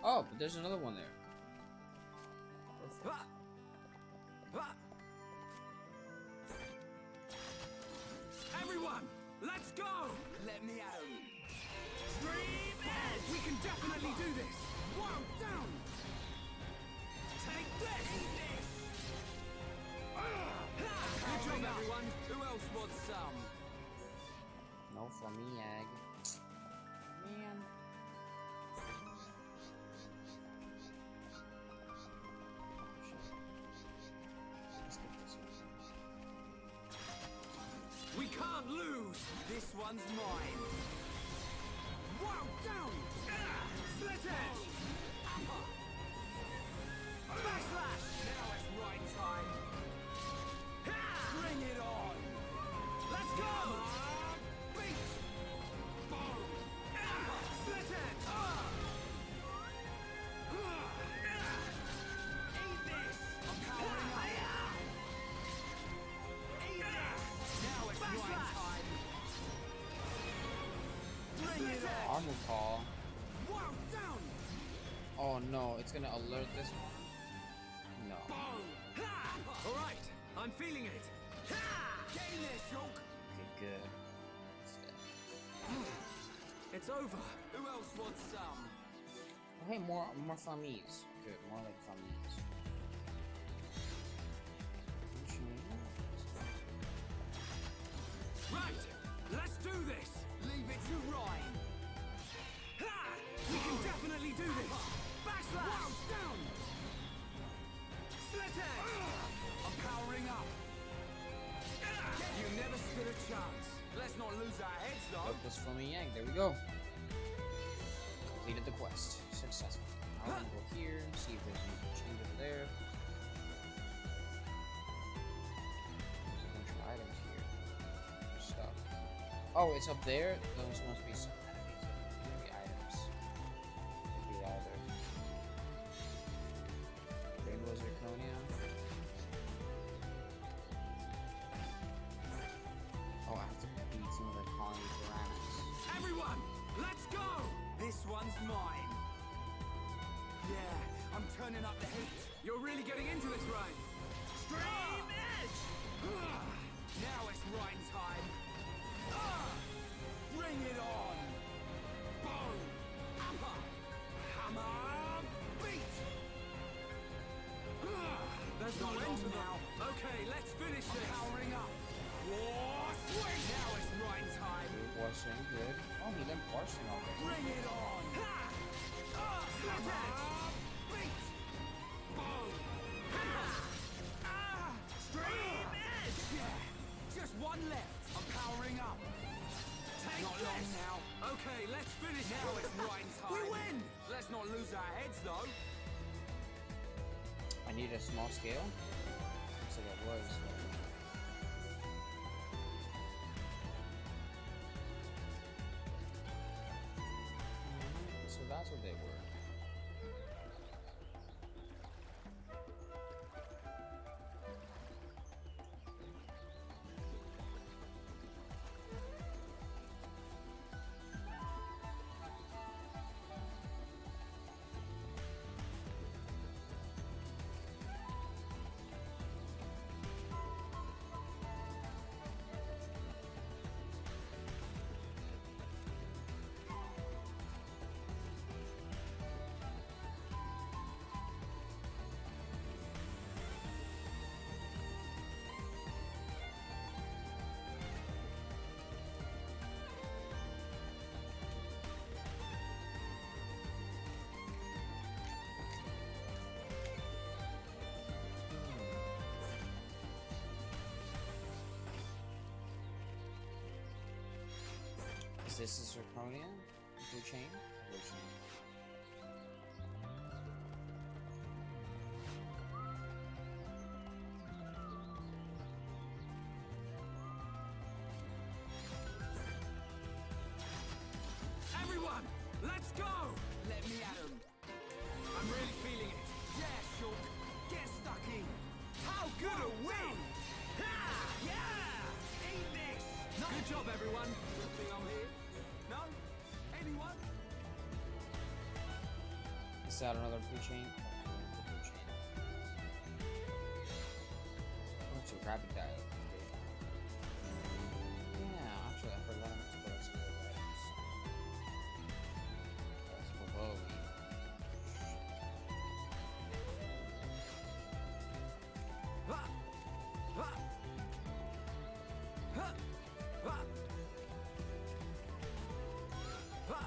Oh, but there's another one there. Perfect. Everyone, let's go! Let me at him. Stream edge! We can definitely do this! Whoa, down! Take this! Eat this! Good job, everyone! Who else wants some? No funny egg. Man. We can't lose! This one's mine! Wow, down! Split edge! Upper! Backslash! Now it's right time! Bring it on! Let's go! Beat! Boom! Split edge! Eat this! I'm powering up! Eat this! Now it's right time! Bring it on! Armor call. Wow, down! Oh no, it's gonna alert this one. No. Alright, I'm feeling it! Get in there, Shulk! Okay, good. It's over! Who else wants some? Oh, hey, more flammies. Good, more like flammies. Right, let's do this! Leave it to Ryan! We can definitely do this! Backslash! Wow, down! Split edge! I'm powering up! You never stood a chance! Let's not lose our heads, though! Focus for me, egg. There we go. Completed the quest. Successful. Now I'm gonna go here and see if there's any change over there. There's a bunch of items here. Stuff. Oh, it's up there? Those must be some enemies. Maybe items. Could be either. Rainbow Zirconia. Oh, I have to beat some of the colony piranhas. Everyone, let's go! This one's mine. Yeah, I'm turning up the heat. You're really getting into this, right? Stream edge! Now it's right time. Bring it on! Boom! Upper! Hammer! Beat! There's no end to now. Okay, let's finish this. Powering up. War swing! Now it's right time. Warsing, good. Oh, he done warsing already. Bring it on! Split edge! Beat! Boom! Stream edge! Yeah, just one left. I'm powering up. Take Not this. long now. Okay, let's finish Now it. it's right time. We win. Let's not lose our heads, though. I need a small scale. Looks like it was. So that's what they were. This is Zirconia? Blue chain? Blue chain. Everyone, let's go. Let me at 'em. I'm really feeling it. Yeah, Shulk. Get stuck in. How good a win! Ha! Yeah! Eat this! Good job, everyone. Good thing I'm here. No? Anyone? Is that another blue chain? Blue chain. What's your rabbit diet? Yeah, actually, I forgot to put us in the items. That's below me. Ha! Ha! Ha! Ha! Ha! Ha! Ha!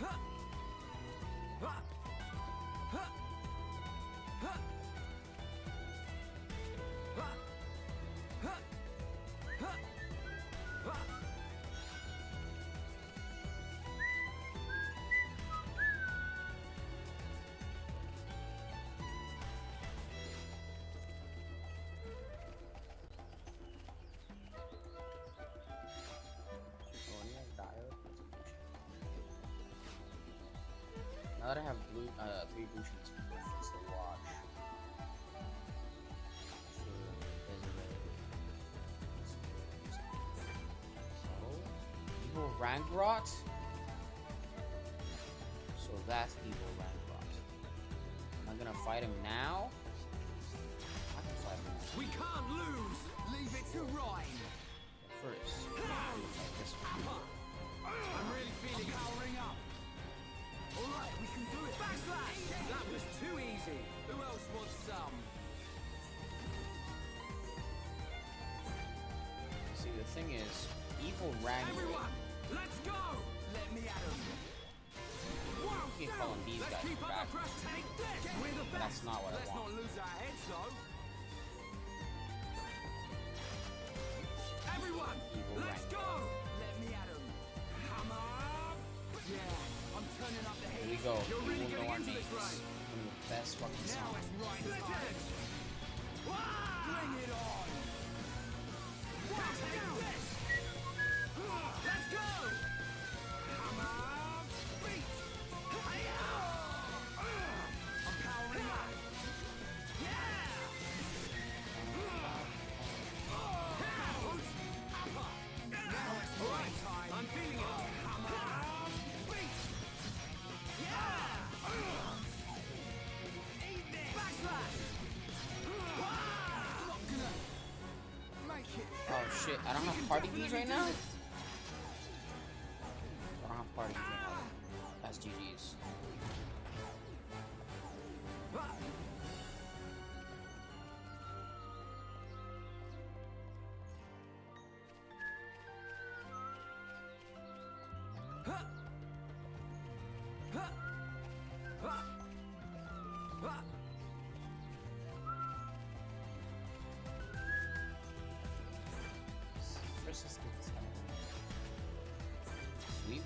Ha! Ha! Ha! Ha! Ha! Ha! Ha! Now that I have blue, 3 blue chains, I can fix the watch. So, evil Rangrot. So that's evil Rangrot. Am I gonna fight him now? I can fight him now. We can't lose. Leave it to Ryan. But first, I'm gonna fight this one. I'm really feeling it. Powering up. All right, we can do it. Backslash! That was too easy. Who else wants some? See, the thing is, evil Rangrot. Everyone, let's go! Let me at 'em. You can call on these Let's guys keep up back. the press. Take this. We're the best. That's not what I Let's not want. lose our heads, though. Everyone, Evil let's Rangrot. go! Let me at 'em. Hammer! Yeah, I'm turning up the Here heat. we go. You're really Evil getting no into one this, names. right? One of the best fucking Now songs. it's right Split time. it! Bring it on. Take this! Let's go! Hammer! Beat! I'm powering up. Now it's right time. I'm feeling it. Hammer! Beat! Eat this! Backslash! Not gonna make it. Oh shit, I don't have party bees right now? I don't have party bees right now. That's GG's.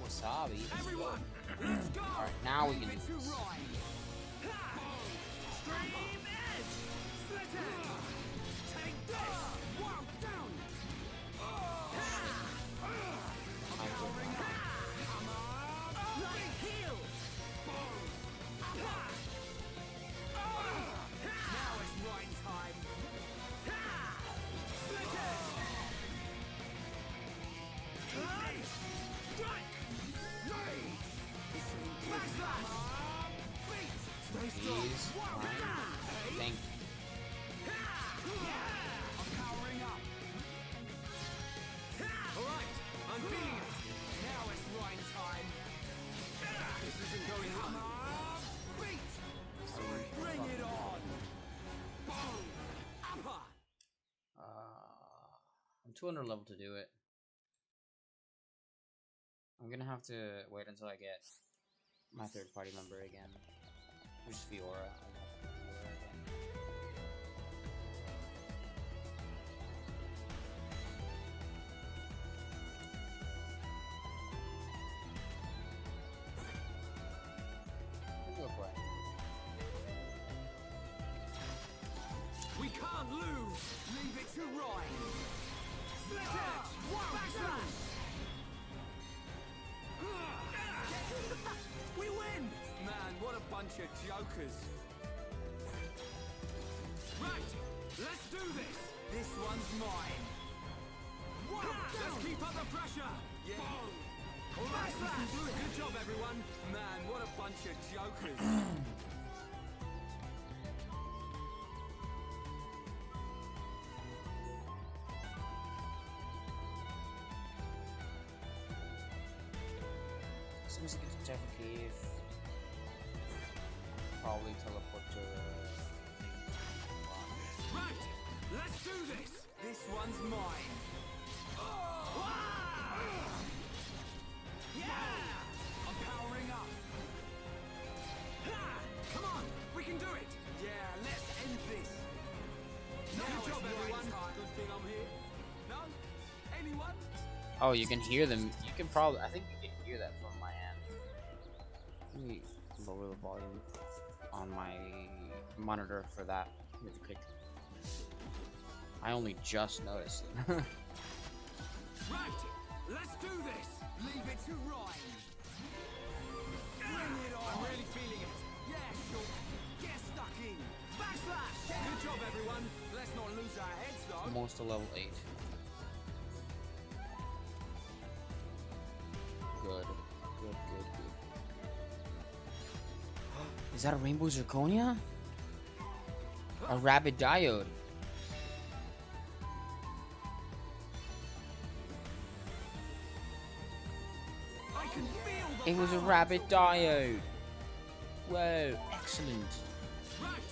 Wasabi. Everyone, let's go. Alright, now we can do Leave it to this. Ryan. Stream edge. Split it. Take this. Wow, down. I'm powering up. Come on. Light heal. Now it's right time. Split it. Strike. Lay. Backslash. Beat. Stay strong. Please. Wow, Fine. down. Thank you. I'm powering up. Alright, I'm feeling it. Now it's right time. This isn't going well. Beat. Bring it on. Boom. Upper. I'm 200 level to do it. I'm gonna have to wait until I get my third party member again, which is Fiora. I'll have to do Fiora again. We'll go for it. We can't lose. Leave it to Ryan. Split edge. Backslash. We win! Man, what a bunch of jokers. Right, let's do this. This one's mine. Let's keep up the pressure. Yeah. Backslash. Good job, everyone. Man, what a bunch of jokers. As soon as I get to Jaffa Cave, probably teleport to Right, let's do this. This one's mine. Yeah! I'm powering up. Come on, we can do it. Yeah, let's end this. Good job, everyone. Good thing I'm here. No? Anyone? Oh, you can hear them. You can probably. I think you can hear that from my end. Let me lower the volume on my monitor for that really quick. I only just noticed it. Right, let's do this. Leave it to Ryan. Bring it on. I'm really feeling it. Yeah, sure. Get stuck in. Backslash. Good job, everyone. Let's not lose our heads, though. Almost to level 8. Good. Good. Is that a rainbow zirconia? A rapid diode. I can feel the It was a power. rapid diode. Whoa, excellent. Right,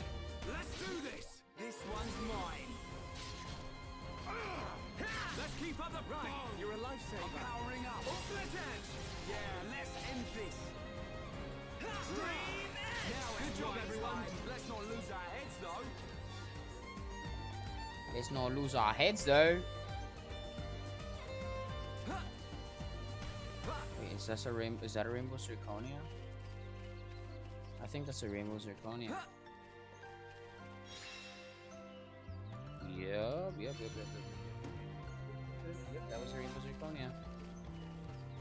let's do this. This one's mine. Let's keep up the right. You're a lifesaver. I'm powering up. Split edge. Yeah, let's end this. Stream edge. Now good job, everyone. Let's not lose our heads, though. Let's not lose our heads though. Wait, is that a rainbow? Is that a rainbow zirconia? I think that's a rainbow zirconia. Yep. Yep, that was a rainbow zirconia.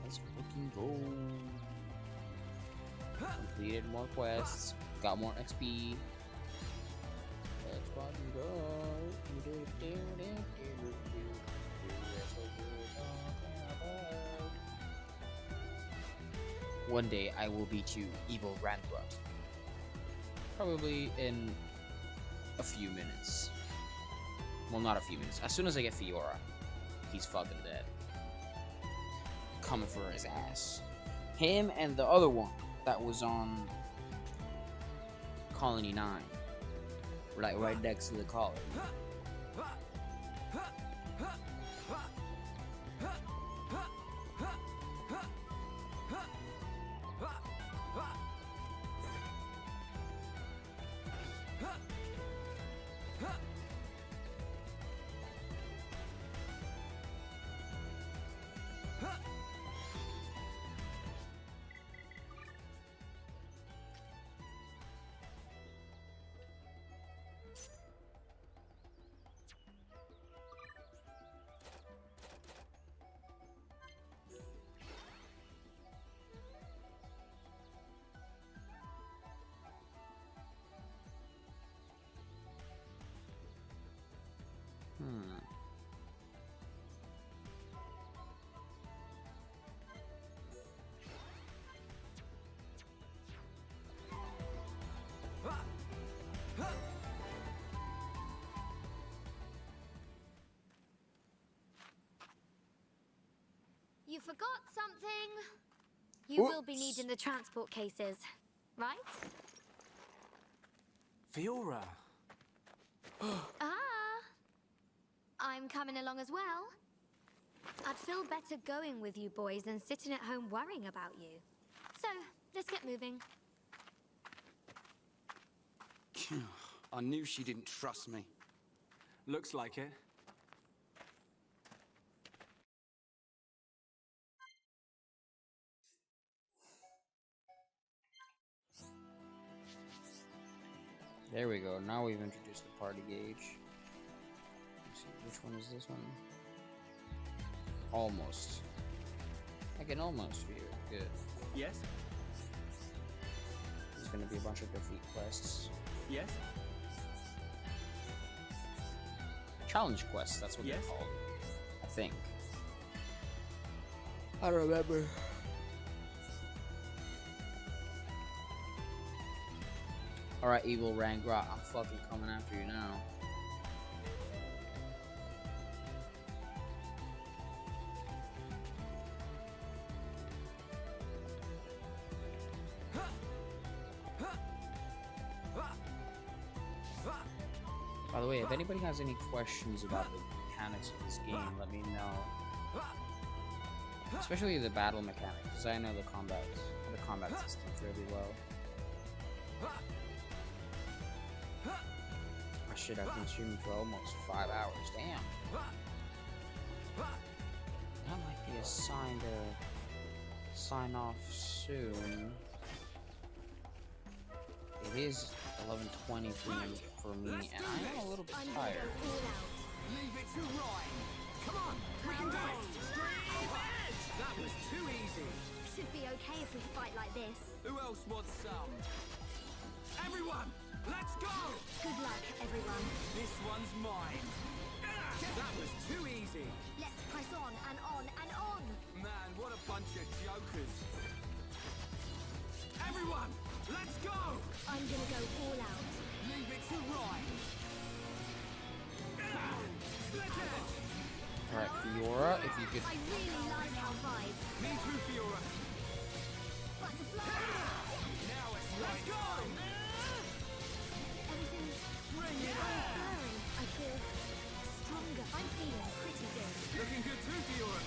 Let's fucking go. Completed more quests. Got more XP. Let's fucking go. One day I will beat you, evil Ranbrut. Probably in a few minutes. Well, not a few minutes. As soon as I get Fiora, he's fucking dead. Coming for his ass. Him and the other one that was on Colony 9. Like right next to the colony. forgot something. You will be needing the transport cases, right? Fiora. I'm coming along as well. I'd feel better going with you boys than sitting at home worrying about you. So, let's get moving. I knew she didn't trust me. Looks like it. There we go. Now we've introduced the party gauge. Let's see, which one is this one? Almost. I can almost view. Good. Yes? There's gonna be a bunch of defeat quests. Yes? Challenge quests, that's what Yes? they're called. I think. I don't remember. Alright, evil Rangrot, I'm fucking coming after you now. By the way, if anybody has any questions about the mechanics of this game, let me know. Especially the battle mechanics, because I know the combat system fairly well. Oh shit, I've been streaming for almost 5 hours, damn. That might be a sign to sign off soon. It is 11:20 p.m. for me, and I am a little bit tired. Leave it to Ryan. Come on, we can do it. That was too easy. Should be okay if we fight like this. Who else wants some? Everyone, let's go. Good luck, everyone. This one's mine. That was too easy. Let's press on and on and on. Man, what a bunch of jokers. Everyone, let's go. I'm gonna go all out. Leave it to Ryan. Split edge. Alright, Fiora, if you could. I really like our vibe. Me too, Fiora. Butterfly. Now it's let's go. Everything's blurring. I feel stronger. I'm feeling pretty good. Looking good too, Fiora.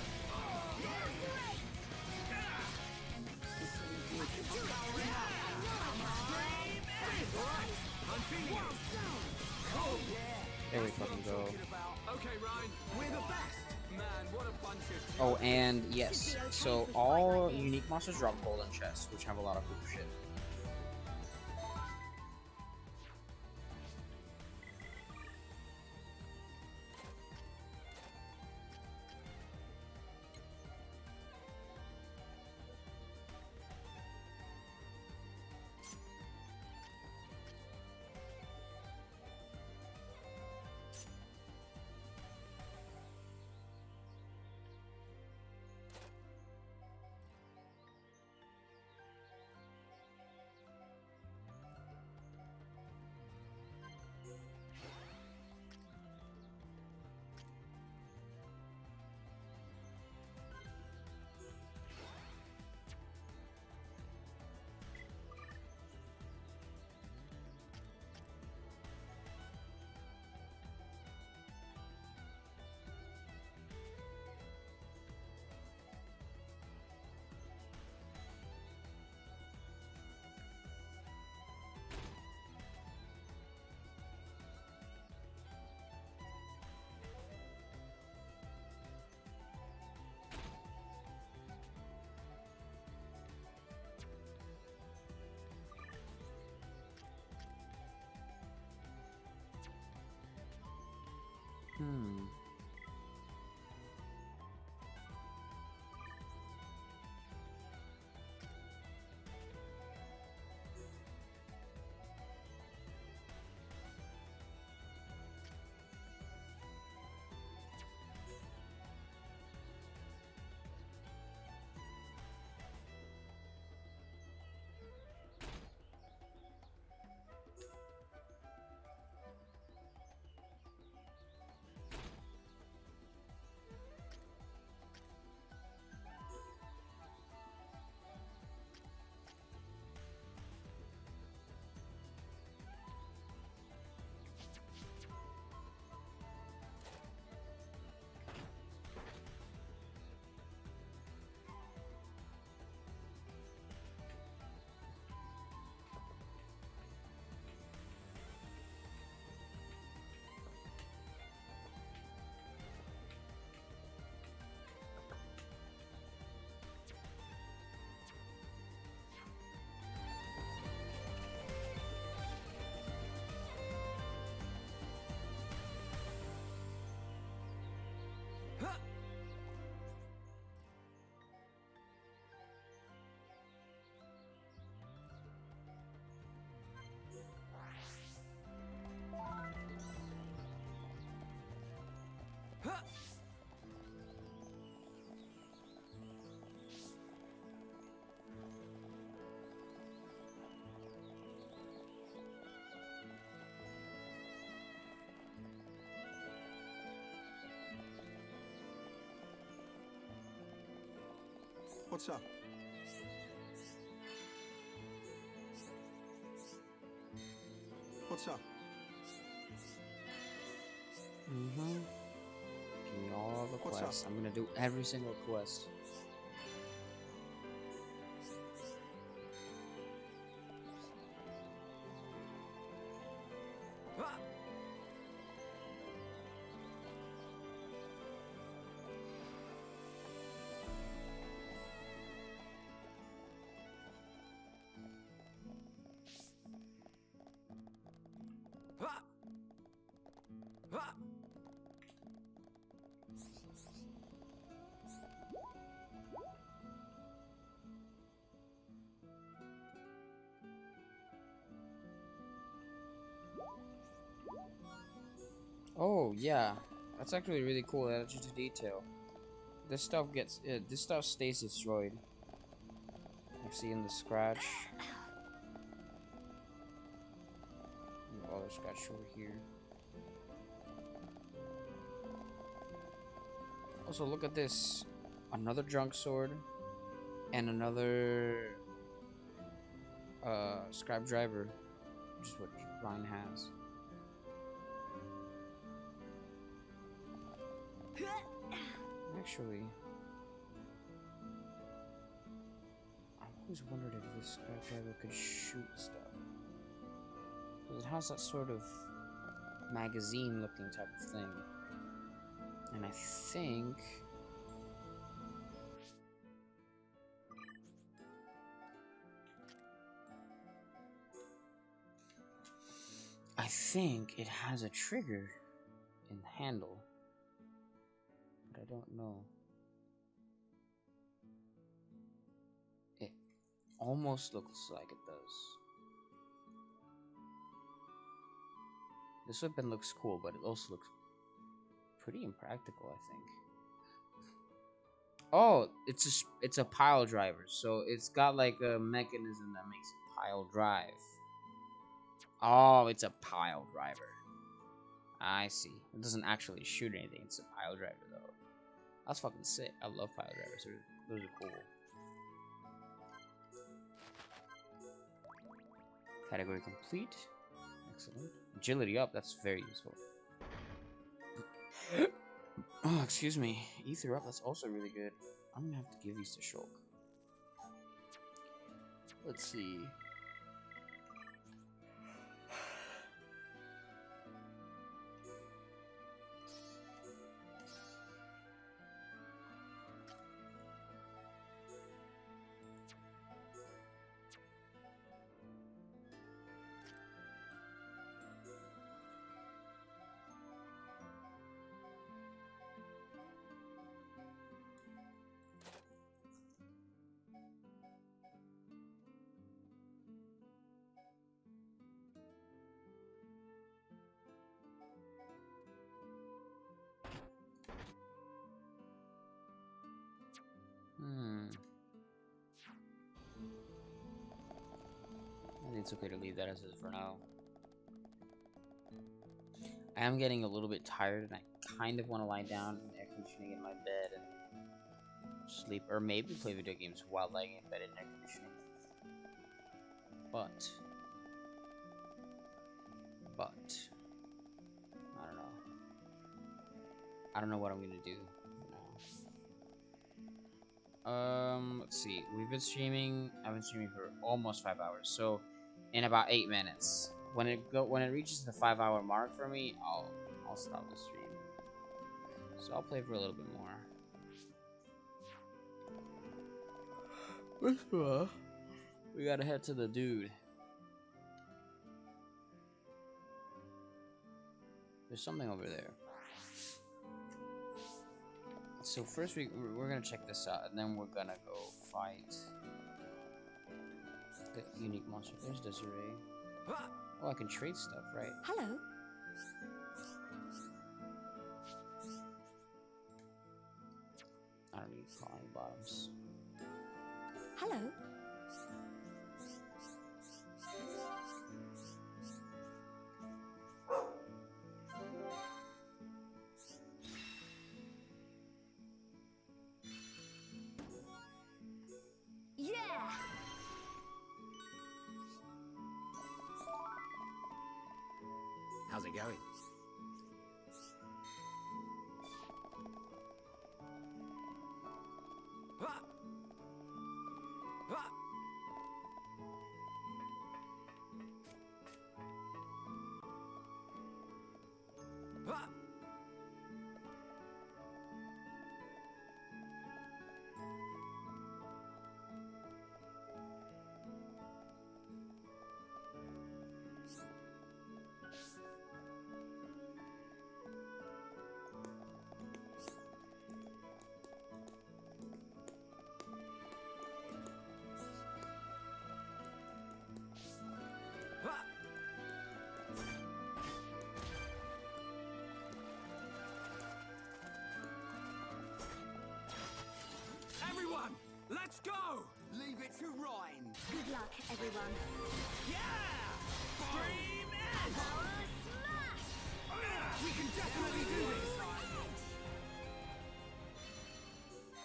I'm feeling it. Oh yeah. There we fucking go. Okay, Ryan, we're the best. Man, what a bunch of. Oh, and yes, so all unique monsters drop golden chests, which have a lot of cool shit. What's up? What's up? Mm-hmm. Give me all the What's quests. up? I'm gonna do every single quest. Oh yeah, that's actually really cool. Attention to detail. This stuff this stuff stays destroyed. I've seen the scratch. Oh, there's scratch over here. Also, look at this. Another junk sword. And another scrap driver. Which is what Ryan has. Actually, I've always wondered if this scrap driver could shoot stuff. Because it has that sort of magazine looking type of thing. And I think it has a trigger in the handle. But I don't know. It almost looks like it does. This weapon looks cool, but it also looks pretty impractical, I think. Oh, it's a pile driver, so it's got like a mechanism that makes it pile drive. Oh, it's a pile driver. I see. It doesn't actually shoot anything. It's a pile driver, though. That's fucking sick. I love pile drivers. Those are cool. Category complete. Excellent. Agility up. That's very useful. Oh, excuse me. Ether up. That's also really good. I'm gonna have to give these to Shulk. Let's see. I think it's okay to leave that as is for now. I am getting a little bit tired and I kind of want to lie down in air conditioning in my bed and sleep, or maybe play video games while lying in bed in air conditioning. But I don't know. I don't know what I'm gonna do now. Let's see. We've been streaming. I've been streaming for almost 5 hours. So, in about 8 minutes, when it reaches the 5-hour mark for me, I'll stop the stream. So I'll play for a little bit more. We gotta head to the dude. There's something over there. So first we're gonna check this out, and then we're gonna go fight the unique monster. There's Desiree. Oh, I can trade stuff, right? Hello. I don't need climbing bottoms. Hello. going. Ah! Ah! Ah! Ah! Everyone, let's go! Leave it to Ryan. Good luck, everyone. Yeah! Stream Edge! Power smash! We can definitely do this!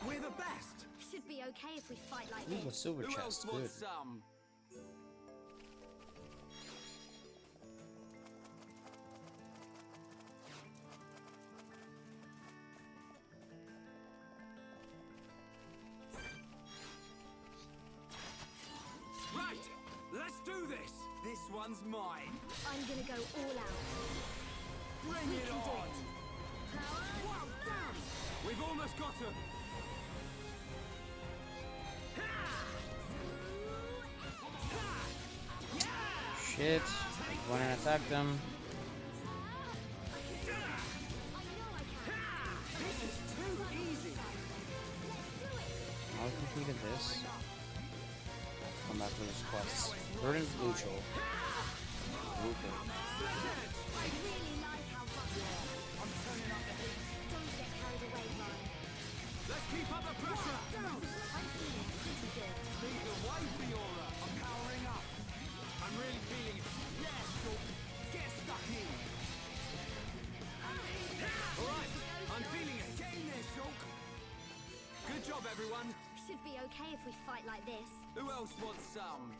We're the best! Should be okay if we fight like Ooh, a this. silver Who chest. else Good. wants some? Right! Let's do this! This one's mine! I'm gonna go all out. Bring We it can do on! it. Power Well done! We've almost got him! Shit. Run and attack them. This is too easy! I'll completed this. Come back for this quest. Verdant Lucho. Luca. I really like how rough you are. I'm turning up the heat! Don't get carried away, Ryan. Let's keep up the pressure! I'm feeling pretty good. Lead the way, Fiora! I'm powering up! I'm really feeling it! Yes, Shulk! Get stuck in! Alright! I'm feeling it! Get in there, Shulk! Good job, everyone! Should be okay if we fight like this. Who else wants some?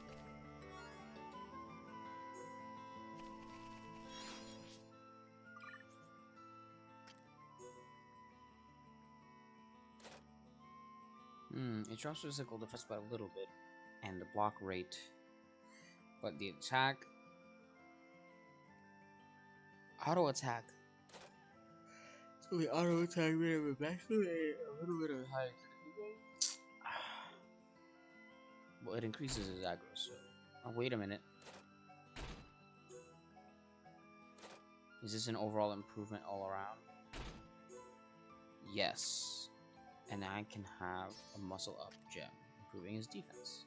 It drops physical defense by a little bit, and the block rate, but the attack, auto attack. So the auto attack rate of a little bit of higher. Well, it increases his aggro. So, oh, wait a minute. Is this an overall improvement all around? Yes. And I can have a muscle up gem, improving his defense.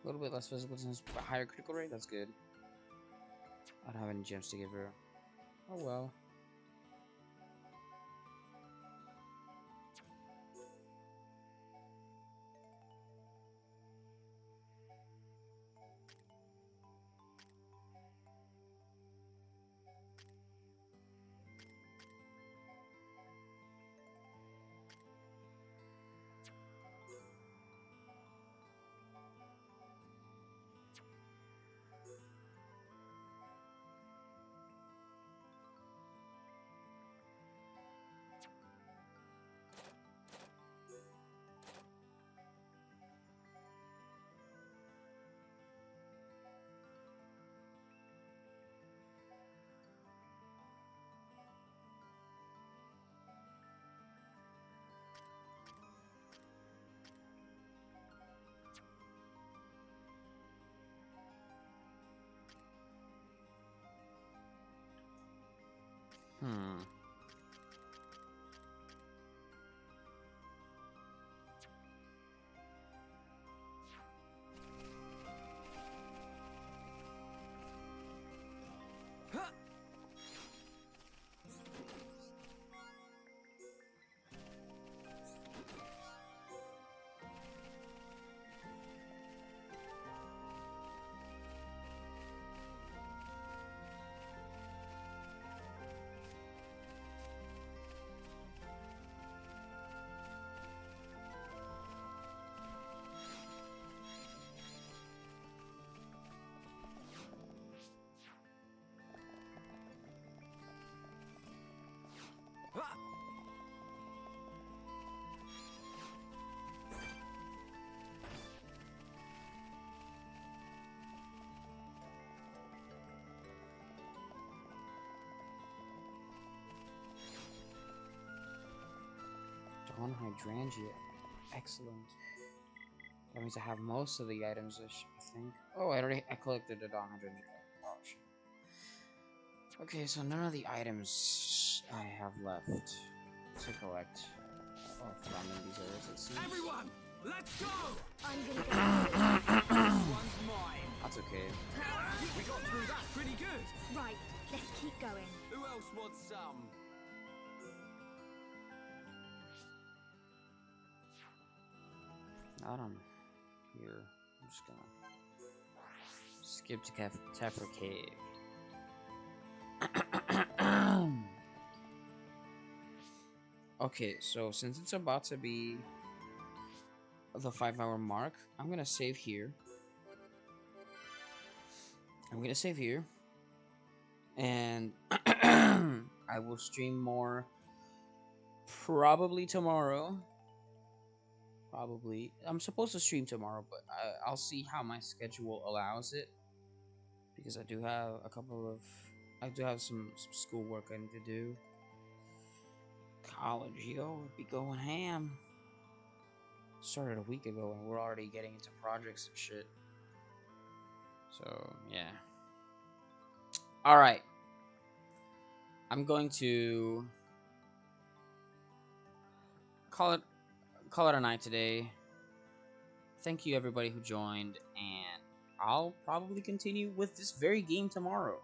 A little bit less physical defense, but higher critical rate, that's good. I don't have any gems to give her. Oh well. Dawn Hydrangea. Excellent. That means I have most of the items, I think. Oh, I collected the Dawn Hydrangea. Oh, shit. Okay, so none of the items I have left to collect are found in these areas, it seems. Everyone, let's go! I'm gonna go. This one's mine. That's okay. We got through that pretty good. Right, let's keep going. Who else wants some? Not on here. I'm just gonna skip to Tefra Cave. Okay, so since it's about to be the 5-hour mark, I'm gonna save here. And I will stream more probably tomorrow. I'm supposed to stream tomorrow, but I'll see how my schedule allows it, because I do have some schoolwork I need to do. College, yo, would be going ham. Started a week ago and we're already getting into projects and shit. So yeah. All right. I'm going to call it a night today. Thank you everybody who joined, and I'll probably continue with this very game tomorrow,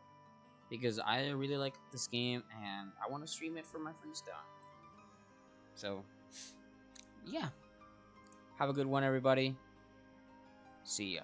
because I really like this game and I want to stream it for my friends down. So yeah, have a good one everybody. See ya.